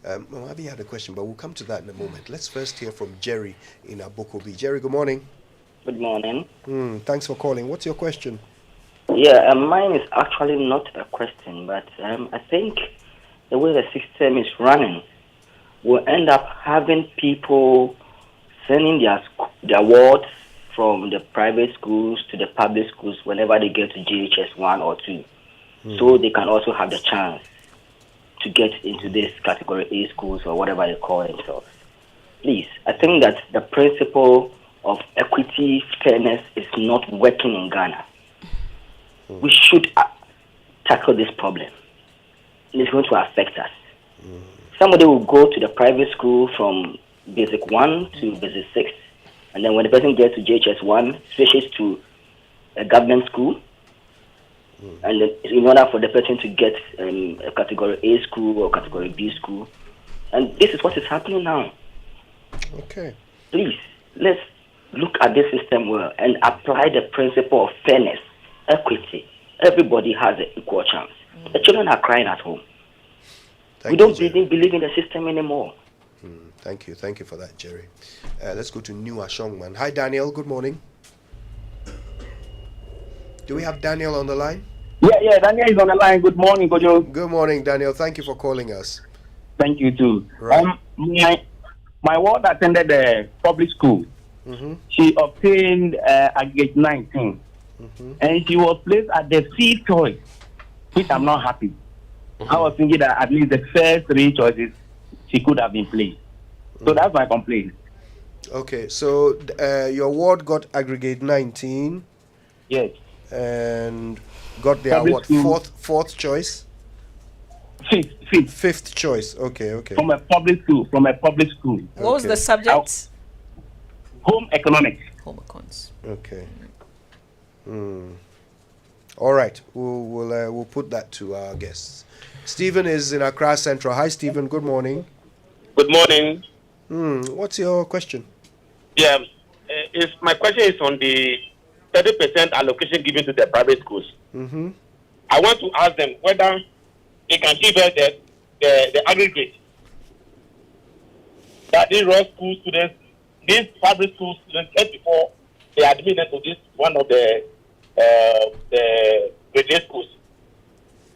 Mamabi had a question, but we'll come to that in a moment. Let's first hear from Jerry in Abokobi. Jerry, good morning. Good morning. Thanks for calling. What's your question? Yeah, mine is actually not a question, but I think the way the system is running will end up having people sending their wards from the private schools to the public schools whenever they get to GHS 1 or 2. So they can also have the chance to get into this category A schools or whatever they call themselves. Please, I think that the principle of equity, fairness is not working in Ghana. We should tackle this problem. It's going to affect us. Somebody will go to the private school from basic 1 to basic 6, and then when the person gets to JHS 1, switches to a government school, and then in order for the person to get a category A school or category B school. And this is what is happening now. Okay. Please, let's look at this system well and apply the principle of fairness, equity. Everybody has an equal chance. The children are crying at home. We don't even believe in the system anymore. Thank you for that, Jerry. Let's go to New Ashongman. Hi, Daniel. Good morning. Do we have Daniel on the line? Yeah, Daniel is on the line. Good morning, Kojo. Good morning, Daniel. Thank you for calling us. Thank you too. Right. My ward attended a public school. She obtained aggregate 19, and she was placed at the C choice, which I'm not happy. I was thinking that at least the first 3 choices she could have been placed. So that's my complaint. Okay, so your ward got aggregate 19. Yes. And got their Public what? school. Fourth choice? Fifth choice. Okay. From a public school. What was the subject? Home economics. Home econs. Okay. All right. We'll put that to our guests. Stephen is in Accra Central. Hi, Stephen. Good morning. Good morning. What's your question? Yeah, my question is on the 30% allocation given to the private schools. Mm-hmm. I want to ask them whether they can give us the aggregate that these raw school students, these private school students get before they admit them to this one of the grade schools.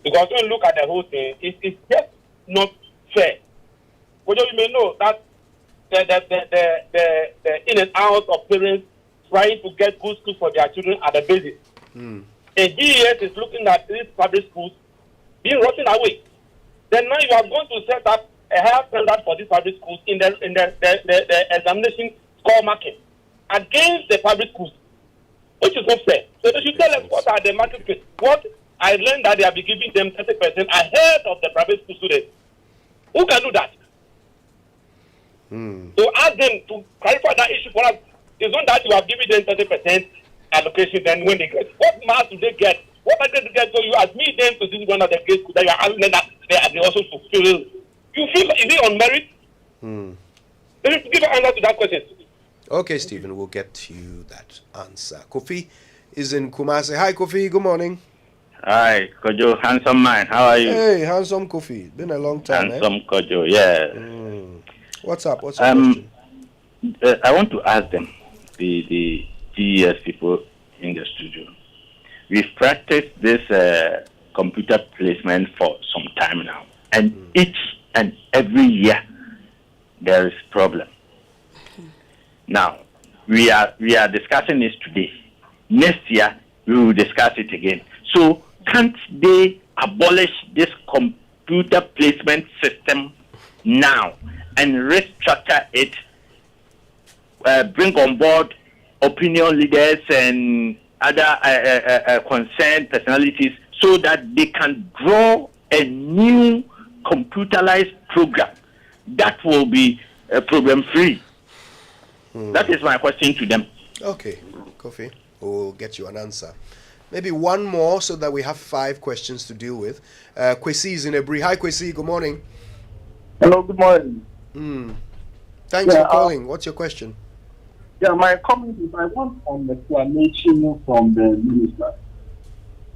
Because when you look at the whole thing, it's just not fair. But you may know that the in and out of parents trying to get good schools for their children at the basis. Mm. And GES is looking at these public schools being rotten away. Then now you are going to set up a higher standard for these public schools in the examination score marking against the public schools, which is not fair. So they should tell us what are the market rates. What I learned that they have been giving them 30% ahead of the private school students. Who can do that? So ask them to clarify that issue for us. It's not that you have given them 30% allocation, then when they get, what marks do they get? What are they to get? So you admit them to this one of the grade school that you are asking them that they also fulfill. You feel, is it on merit? They need to give an answer to that question. Okay, Stephen, we'll get you that answer. Kofi is in Kumasi. Hi, Kofi. Good morning. Hi, Kojo, handsome man. How are you? Hey, handsome Kofi. Been a long time. Handsome Kojo, yeah. What's up? What's your question? I want to ask them, the GES people in the studio. We've practiced this computer placement for some time now, and each and every year there is problem. Now we are discussing this today. Next year we will discuss it again. So can't they abolish this computer placement system now and restructure it? Bring on board opinion leaders and other concerned personalities so that they can draw a new computerized program that will be problem free. That is my question to them. Okay, Kofi, we'll get you an answer. Maybe one more so that we have 5 questions to deal with. Kwesi is in Ebri. Hi, Kwesi. Good morning. Hello, good morning. Thanks for calling. What's your question? Yeah, my comment is I want an explanation from the minister.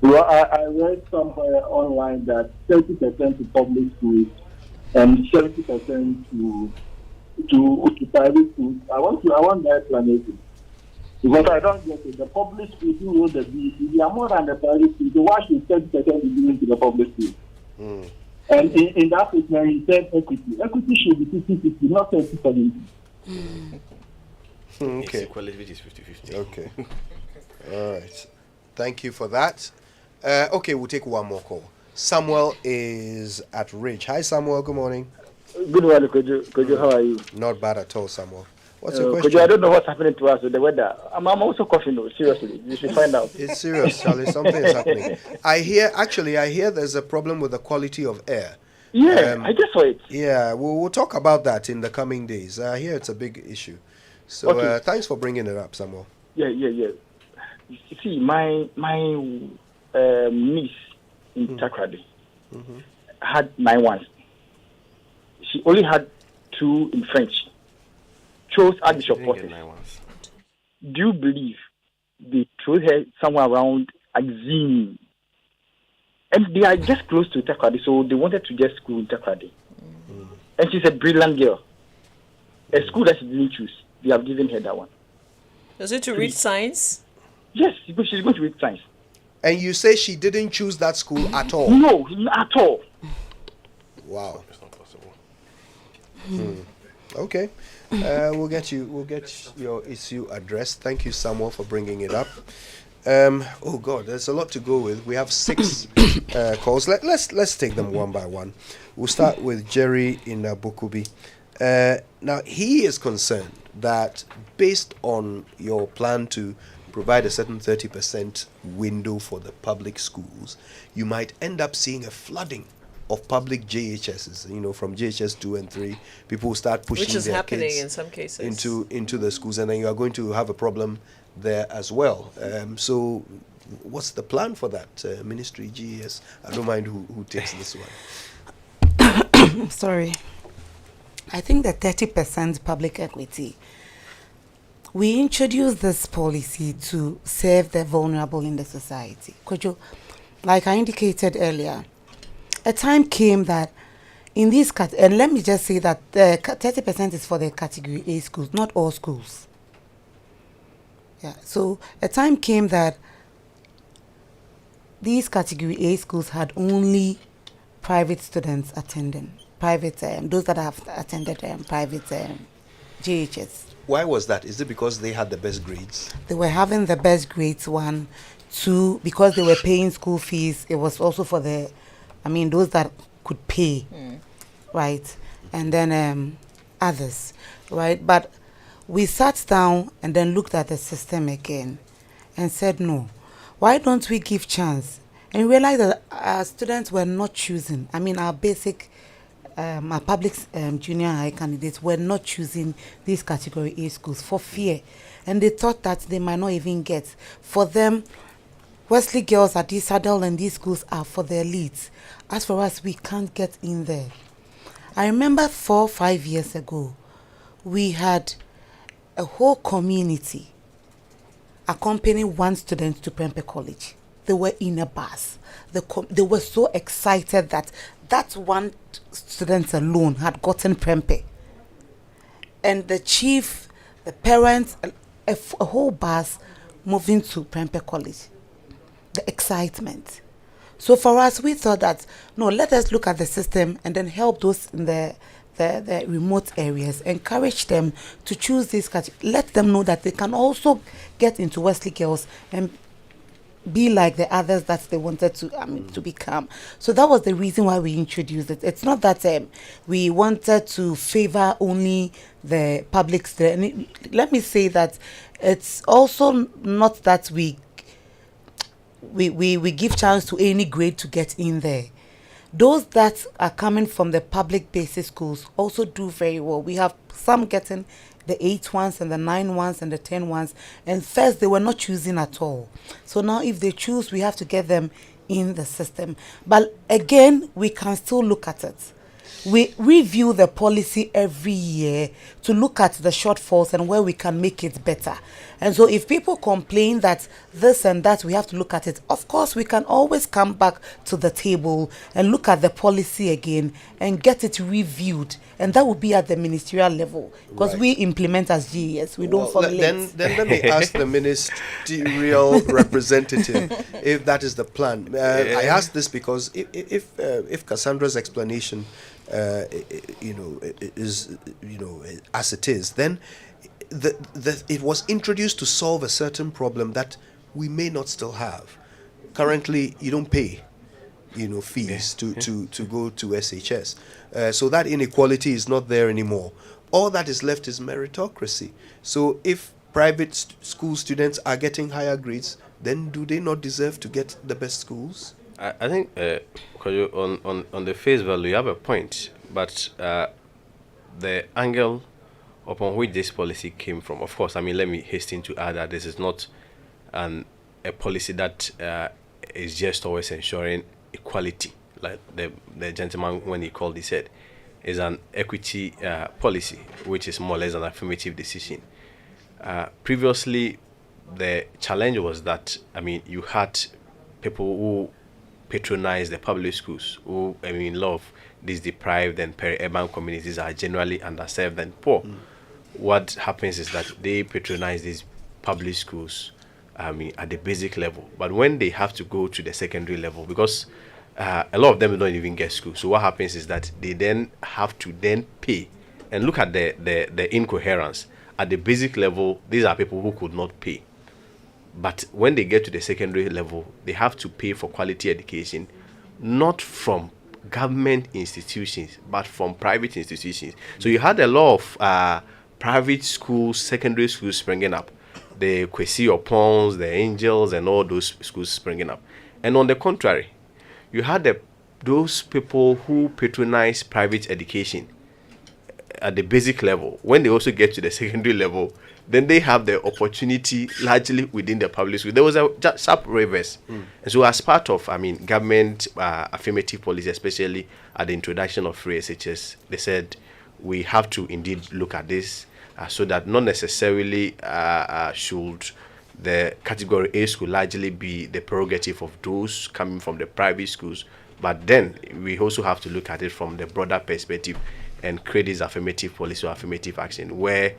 Well, I read somewhere online that 30% to public schools and 70% to private schools. I want that explanation. Because I don't get it. The public schools who wrote the bill, they are more than the private schools. So why should 30% be given to the public schools? And in that case, he said equity. Equity should be 50-50, not 30-70. Okay. Equality is 50-50. Okay. All right. Thank you for that. Okay, we'll take one more call. Samuel is at Ridge. Hi, Samuel. Good morning. Good morning, Kojo. How are you? Not bad at all, Samuel. What's your question? Kojo, I don't know what's happening to us with the weather. I'm also coughing, though. Seriously. You should find out. It's serious, Charlie. Something is happening. I hear there's a problem with the quality of air. Yeah, I just saw it. Yeah, we'll talk about that in the coming days. I hear it's a big issue. So Okay. Thanks for bringing it up, Samuel. Yeah. You see, my niece in Takrady had 9 ones. She only had 2 in French. Chose Archbishop Porter. Do you believe they threw her somewhere around Axim? And they are just close to Takrady, so they wanted to just school in Takrady. And she's a brilliant girl. A school that she didn't choose. They have given her that one. Was it to read science? Yes, because she's going to read science. And you say she didn't choose that school at all? No, not at all. Wow. It's not possible. Okay. We'll get your issue addressed. Thank you, Samuel, for bringing it up. Oh God, there's a lot to go with. We have 6 calls. Let's take them one by one. We'll start with Jerry in Bukubi. Now he is concerned that based on your plan to provide a certain 30% window for the public schools, you might end up seeing a flooding of public JHSs, from JHS 2 and 3. People will start pushing Which is their happening kids in some cases. into the schools, and then you are going to have a problem there as well. So what's the plan for that, Ministry, GES? I don't mind who takes this one. Sorry. I think the 30% public equity, we introduced this policy to serve the vulnerable in the society. Kojo, like I indicated earlier, a time came that in these and let me just say that the 30% is for the category A schools, not all schools. Yeah, so a time came that these category A schools had only private students attending, those that have attended private JHS. Why was that? Is it because they had the best grades? They were having the best grades, 1, 2, because they were paying school fees. It was also for those that could pay, right? And then others, right? But we sat down and then looked at the system again and said, no, why don't we give chance? And realized that our students were not choosing. Our basic, our public junior high candidates were not choosing these category A schools for fear. And they thought that they might not even get. For them, Wesley girls at this Saddle and these schools are for the elites. As for us, we can't get in there. I remember 4 or 5 years ago, we had a whole community accompanying one student to Prempeh College. They were in a bus. They were so excited that one student alone had gotten Prempeh. And the chief, the parents, a whole bus moving to Prempeh College. The excitement. So for us, we thought that, no, let us look at the system and then help those in the remote areas, encourage them to choose this category. Let them know that they can also get into Wesley Girls and be like the others that they wanted to become. So that was the reason why we introduced it. It's not that we wanted to favor only the public. Let me say that it's also not that we give chance to any grade to get in there. Those that are coming from the public basic schools also do very well. We have some getting the 8 ones and the 9 ones and the 10 ones. And first, they were not choosing at all. So now if they choose, we have to get them in the system. But again, we can still look at it. We review the policy every year to look at the shortfalls and where we can make it better. And so if people complain that this and that, we have to look at it. Of course, we can always come back to the table and look at the policy again and get it reviewed. And that will be at the ministerial level, because we implement as GES. We don't formulate. Then let me ask the ministerial representative if that is the plan. I ask this because if Cassandra's explanation is as it is, then it was introduced to solve a certain problem that we may not still have. Currently, you don't pay fees to go to SHS. So that inequality is not there anymore. All that is left is meritocracy. So if private school students are getting higher grades, then do they not deserve to get the best schools? I think on the face value, you have a point, but the angle upon which this policy came from, of course, let me hasten to add that this is not a policy that is just always ensuring equality, like the gentleman when he called, he said, is an equity policy, which is more or less an affirmative decision. Previously, the challenge was that, you had people who patronize the public schools, who, love these deprived and peri-urban communities are generally underserved and poor. What happens is that they patronize these public schools at the basic level, but when they have to go to the secondary level, because a lot of them don't even get school, so what happens is that they then have to then pay. And look at the incoherence. At the basic level, these are people who could not pay, but when they get to the secondary level, they have to pay for quality education, not from government institutions but from private institutions. So you had a lot of private schools, secondary schools springing up, the Kwesi Opons, the Angels, and all those schools springing up. And on the contrary, you had those people who patronize private education at the basic level. When they also get to the secondary level, then they have the opportunity largely within the public school. There was a sharp reverse. And so as part of, government affirmative policy, especially at the introduction of free SHS, they said, we have to indeed look at this. so that not necessarily should the category A school largely be the prerogative of those coming from the private schools, but then we also have to look at it from the broader perspective and create this affirmative policy or affirmative action where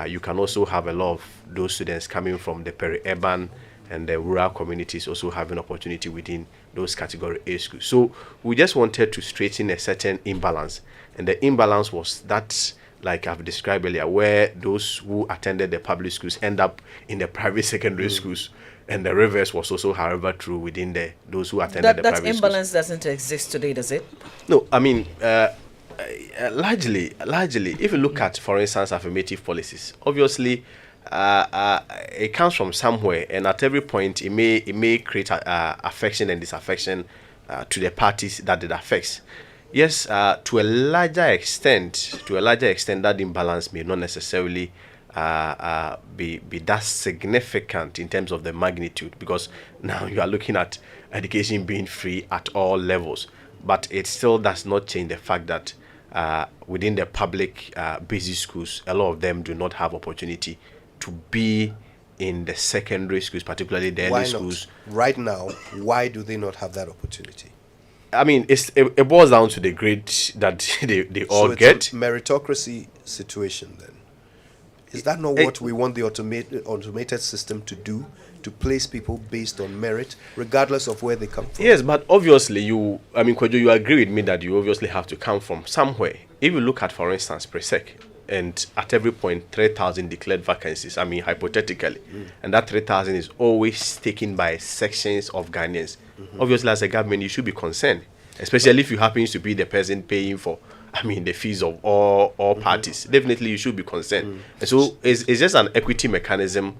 you can also have a lot of those students coming from the peri-urban and the rural communities also having opportunity within those category A schools. So we just wanted to straighten a certain imbalance, and the imbalance was that, like I've described earlier, where those who attended the public schools end up in the private secondary schools, and the reverse was also, however, true within those who attended the private schools. That imbalance doesn't exist today, does it? No, I mean, largely, if you look at, for instance, affirmative policies, obviously, it comes from somewhere, and at every point, it may create affection and disaffection to the parties that it affects. Yes, to a larger extent, that imbalance may not necessarily be that significant in terms of the magnitude, because now you are looking at education being free at all levels. But it still does not change the fact that within the public basic schools, a lot of them do not have opportunity to be in the secondary schools, particularly the early schools. Right now, why do they not have that opportunity? I mean, it boils down to the grade that they all get. So it's a meritocracy situation then. Is that not what we want the automated system to do? To place people based on merit, regardless of where they come from? Yes, but obviously Kojo, you agree with me that you obviously have to come from somewhere. If you look at, for instance, Presec, and at every point 3,000 declared vacancies, hypothetically, and that 3,000 is always taken by sections of Ghanaians. Obviously, as a government, you should be concerned, especially if you happen to be the person paying for the fees of all parties. Definitely you should be concerned. And so it's just an equity mechanism.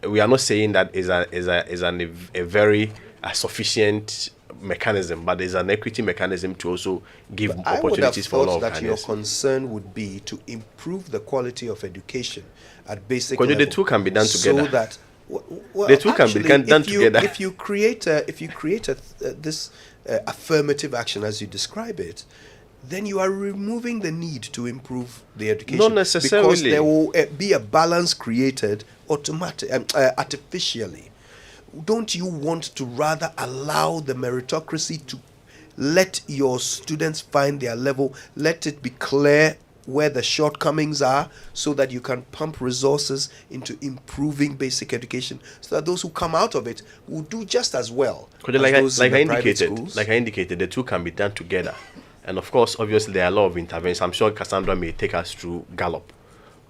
We are not saying that is a very sufficient mechanism, but there's an equity mechanism to also give opportunities for all of that your concern would be to improve the quality of education at basic level. The two can be done together. So that the two can be done together. If you create this affirmative action as you describe it, then you are removing the need to improve the education. Not necessarily. Because there will be a balance created artificially. Don't you want to rather allow the meritocracy to let your students find their level, let it be clear where the shortcomings are, so that you can pump resources into improving basic education, so that those who come out of it will do just as well as those in the private schools? Like I indicated, the two can be done together. And of course, obviously, there are a lot of interventions. I'm sure Cassandra may take us through Gallup,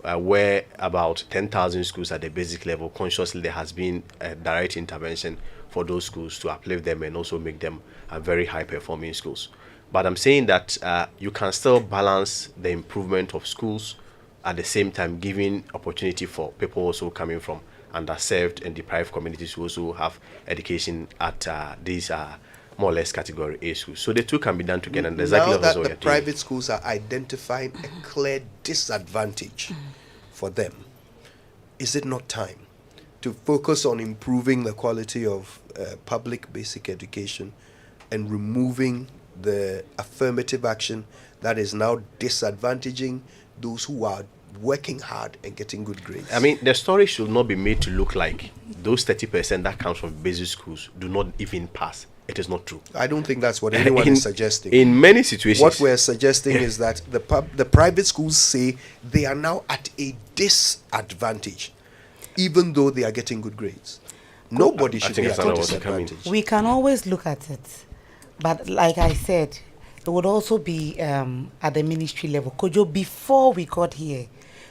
where about 10,000 schools at the basic level, consciously there has been a direct intervention for those schools to uplift them and also make them very high-performing schools. But I'm saying that you can still balance the improvement of schools at the same time giving opportunity for people also coming from underserved and deprived communities who also have education at these more or less category A schools. So the two can be done together. And now that the private schools are identifying a clear disadvantage for them, is it not time to focus on improving the quality of public basic education and removing the affirmative action that is now disadvantaging those who are working hard and getting good grades? The story should not be made to look like those 30% that comes from basic schools do not even pass. It is not true. I don't think that's what anyone is suggesting. In many situations, what we're suggesting is that the private schools say they are now at a disadvantage, even though they are getting good grades. Nobody should be at a disadvantage. We can always look at it, but like I said, it would also be at the ministry level. Kojo, before we got here,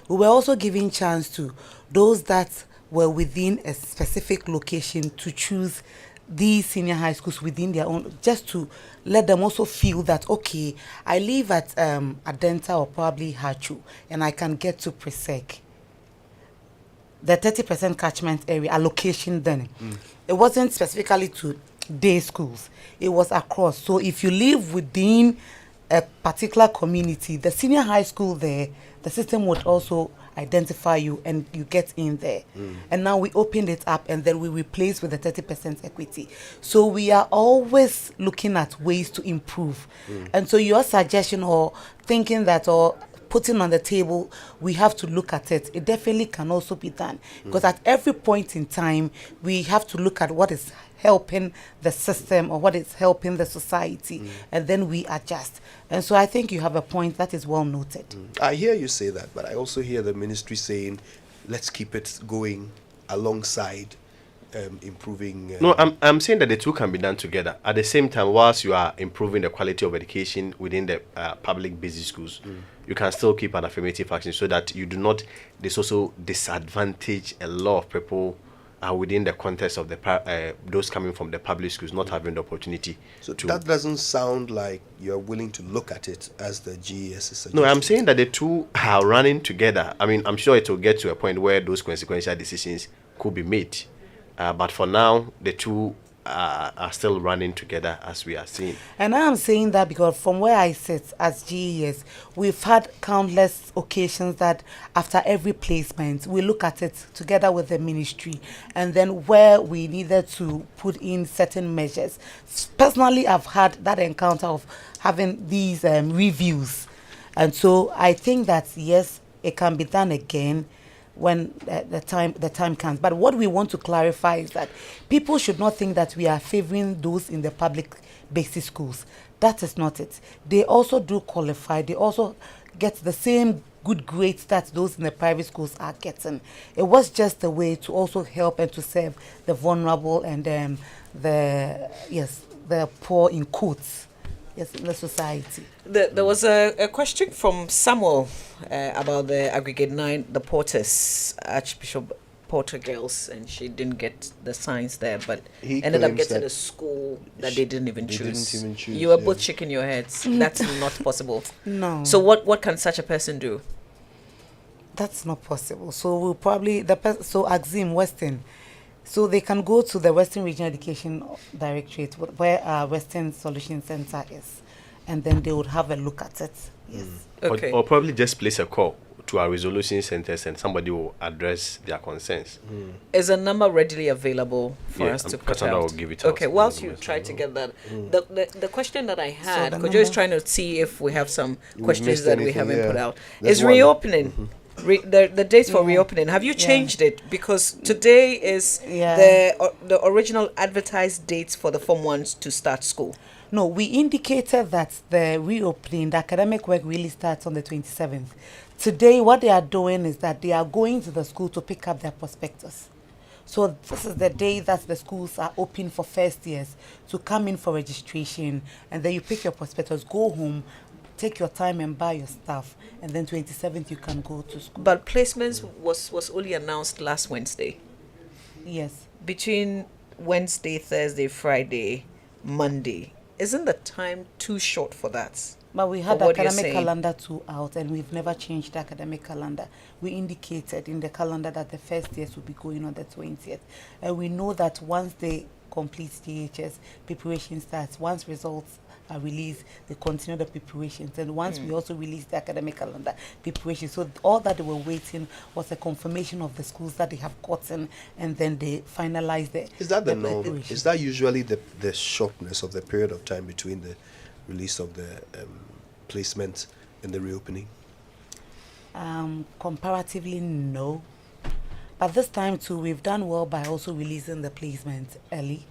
we were also giving chance to those that were within a specific location to choose these senior high schools within their own, just to let them also feel that, okay, I live at Adenta or probably Hachu, and I can get to Presec. The 30% catchment area allocation then, it wasn't specifically to day schools, it was across. So if you live within a particular community, the senior high school there, the system would also identify you and you get in there. And now we opened it up and then we replace with the 30% equity. So we are always looking at ways to improve. And so your suggestion or thinking that or putting on the table, we have to look at it. It definitely can also be done. Because at every point in time, we have to look at what is helping the system or what is helping the society, and then we adjust. And so I think you have a point that is well noted. I hear you say that, but I also hear the ministry saying, let's keep it going alongside improving. No, I'm saying that the two can be done together. At the same time, whilst you are improving the quality of education within the public basic schools, you can still keep an affirmative action so that you do not disadvantage a lot of people within the context of the those coming from the public schools not having the opportunity. So that doesn't sound like you're willing to look at it as the GES is suggesting. No, I'm saying that the two are running together. I mean, I'm sure it will get to a point where those consequential decisions could be made. But for now, the two are still running together as we are seeing. And I am saying that because from where I sit as GES, we've had countless occasions that after every placement, we look at it together with the ministry, and then where we needed to put in certain measures. Personally, I've had that encounter of having these reviews. And so I think that, yes, it can be done again when the time comes. But what we want to clarify is that people should not think that we are favoring those in the public basic schools. That is not it. They also do qualify. They also get the same good grades that those in the private schools are getting. It was just a way to also help and to serve the vulnerable and the poor in quotes. Yes, in the society. There was a question from Samuel about the Aggregate 9, the Porters, Archbishop Porter girls, and she didn't get the science there, but he ended up getting a school that they didn't even choose. You were both shaking your heads. That's not possible. No. So what can such a person do? That's not possible. So we'll probably so Axim Western. So they can go to the Western Regional Education Directorate where our Western Solution Center is, and then they would have a look at it. Yes. Okay. Or probably just place a call to our resolution centers and somebody will address their concerns. Is a number readily available for us to put Cassandra out? will give it Okay, out. whilst you try to get that, the question that I had, because just trying to see if we have some questions that we haven't put out, is reopening. The dates for reopening, have you changed it? Because today is the original advertised dates for the Form 1s to start school. No, we indicated that the reopening, the academic work really starts on the 27th. Today, what they are doing is that they are going to the school to pick up their prospectus. So this is the day that the schools are open for first years to come in for registration, and then you pick your prospectus, go home, take your time and buy your stuff, and then 27th you can go to school. But placements was only announced last Wednesday. Yes. Between Wednesday, Thursday, Friday, Monday. Isn't the time too short for that? But we had the academic calendar too out, and we've never changed the academic calendar. We indicated in the calendar that the first years will be going on the 20th. And we know that once they complete DHS, preparation starts. Once results are released, they continue the preparations. And once we also release the academic calendar, preparation. So all that they were waiting was a confirmation of the schools that they have gotten, and then they finalize the. Is that the norm? Is that usually the shortness of the period of time between the release of the placement and the reopening? Comparatively, no. But this time too, we've done well by also releasing the placement early,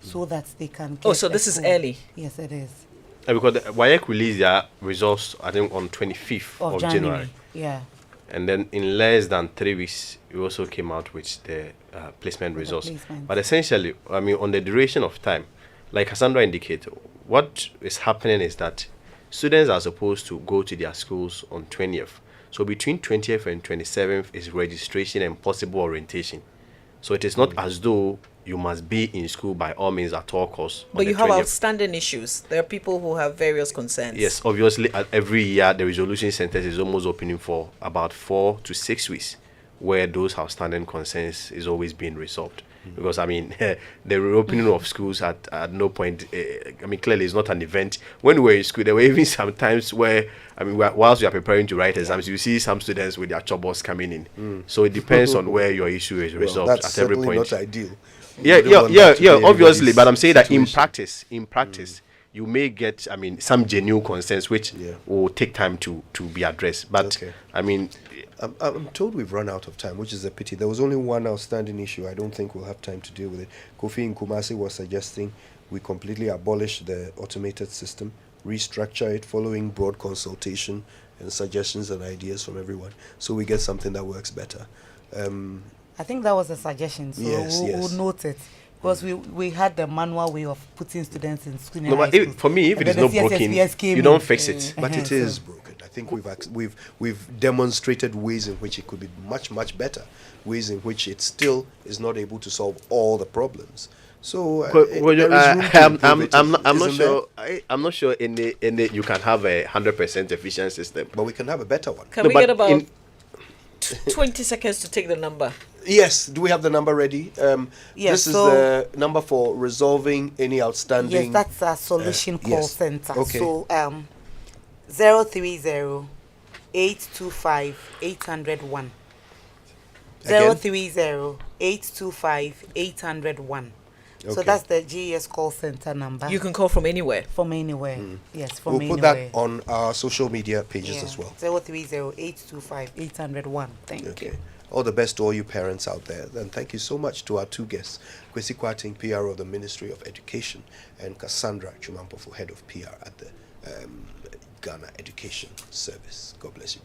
so that they can get. Oh, so this is early? Yes, it is. Because WAEC released their results, I think, on 25th of January. Yeah. And then in less than 3 weeks, we also came out with the placement results. But essentially, I mean, on the duration of time, like Cassandra indicated, what is happening is that students are supposed to go to their schools on 20th. So between 20th and 27th is registration and possible orientation. So it is not as though you must be in school by all means at all costs. But you have outstanding issues. There are people who have various concerns. Yes, obviously, every year the resolution centers is almost opening for about 4 to 6 weeks, where those outstanding concerns is always being resolved. Because, I mean, the reopening of schools at no point, I mean, clearly it's not an event. When we were in school, there were even some times where, I mean, whilst we are preparing to write exams, you see some students with their chobos coming in. So it depends on where your issue is resolved at every point. That's not ideal. Yeah, obviously. But I'm saying that in practice, you may get, I mean, some genuine concerns which will take time to be addressed. But I mean, I'm told we've run out of time, which is a pity. There was only one outstanding issue. I don't think we'll have time to deal with it. Kofi in Kumasi was suggesting we completely abolish the automated system, restructure it following broad consultation and suggestions and ideas from everyone, so we get something that works better. I think that was a suggestion, so we'll note it. Because we had the manual way of putting students in school. No, but for me, if it is not broken, you don't fix it. But it is broken. I think we've demonstrated ways in which it could be much better, ways in which it still is not able to solve all the problems. So I'm not sure in the you can have a 100% efficient system, but we can have a better one. Can we get about 20 seconds to take the number? Yes. Do we have the number ready? Yes. This is the number for resolving any outstanding. Yes, that's a solution call center. Okay. So 030 825 801. 030 825 801. So that's the GES call center number. You can call from anywhere. From anywhere. Yes, from anywhere. We'll put that on our social media pages as well. 030 825 801. Thank you. All the best to all you parents out there. And thank you so much to our two guests, Kwesi Kwarteng, PR of the Ministry of Education, and Cassandra Chumampofo, Head of PR at the Ghana Education Service. God bless you.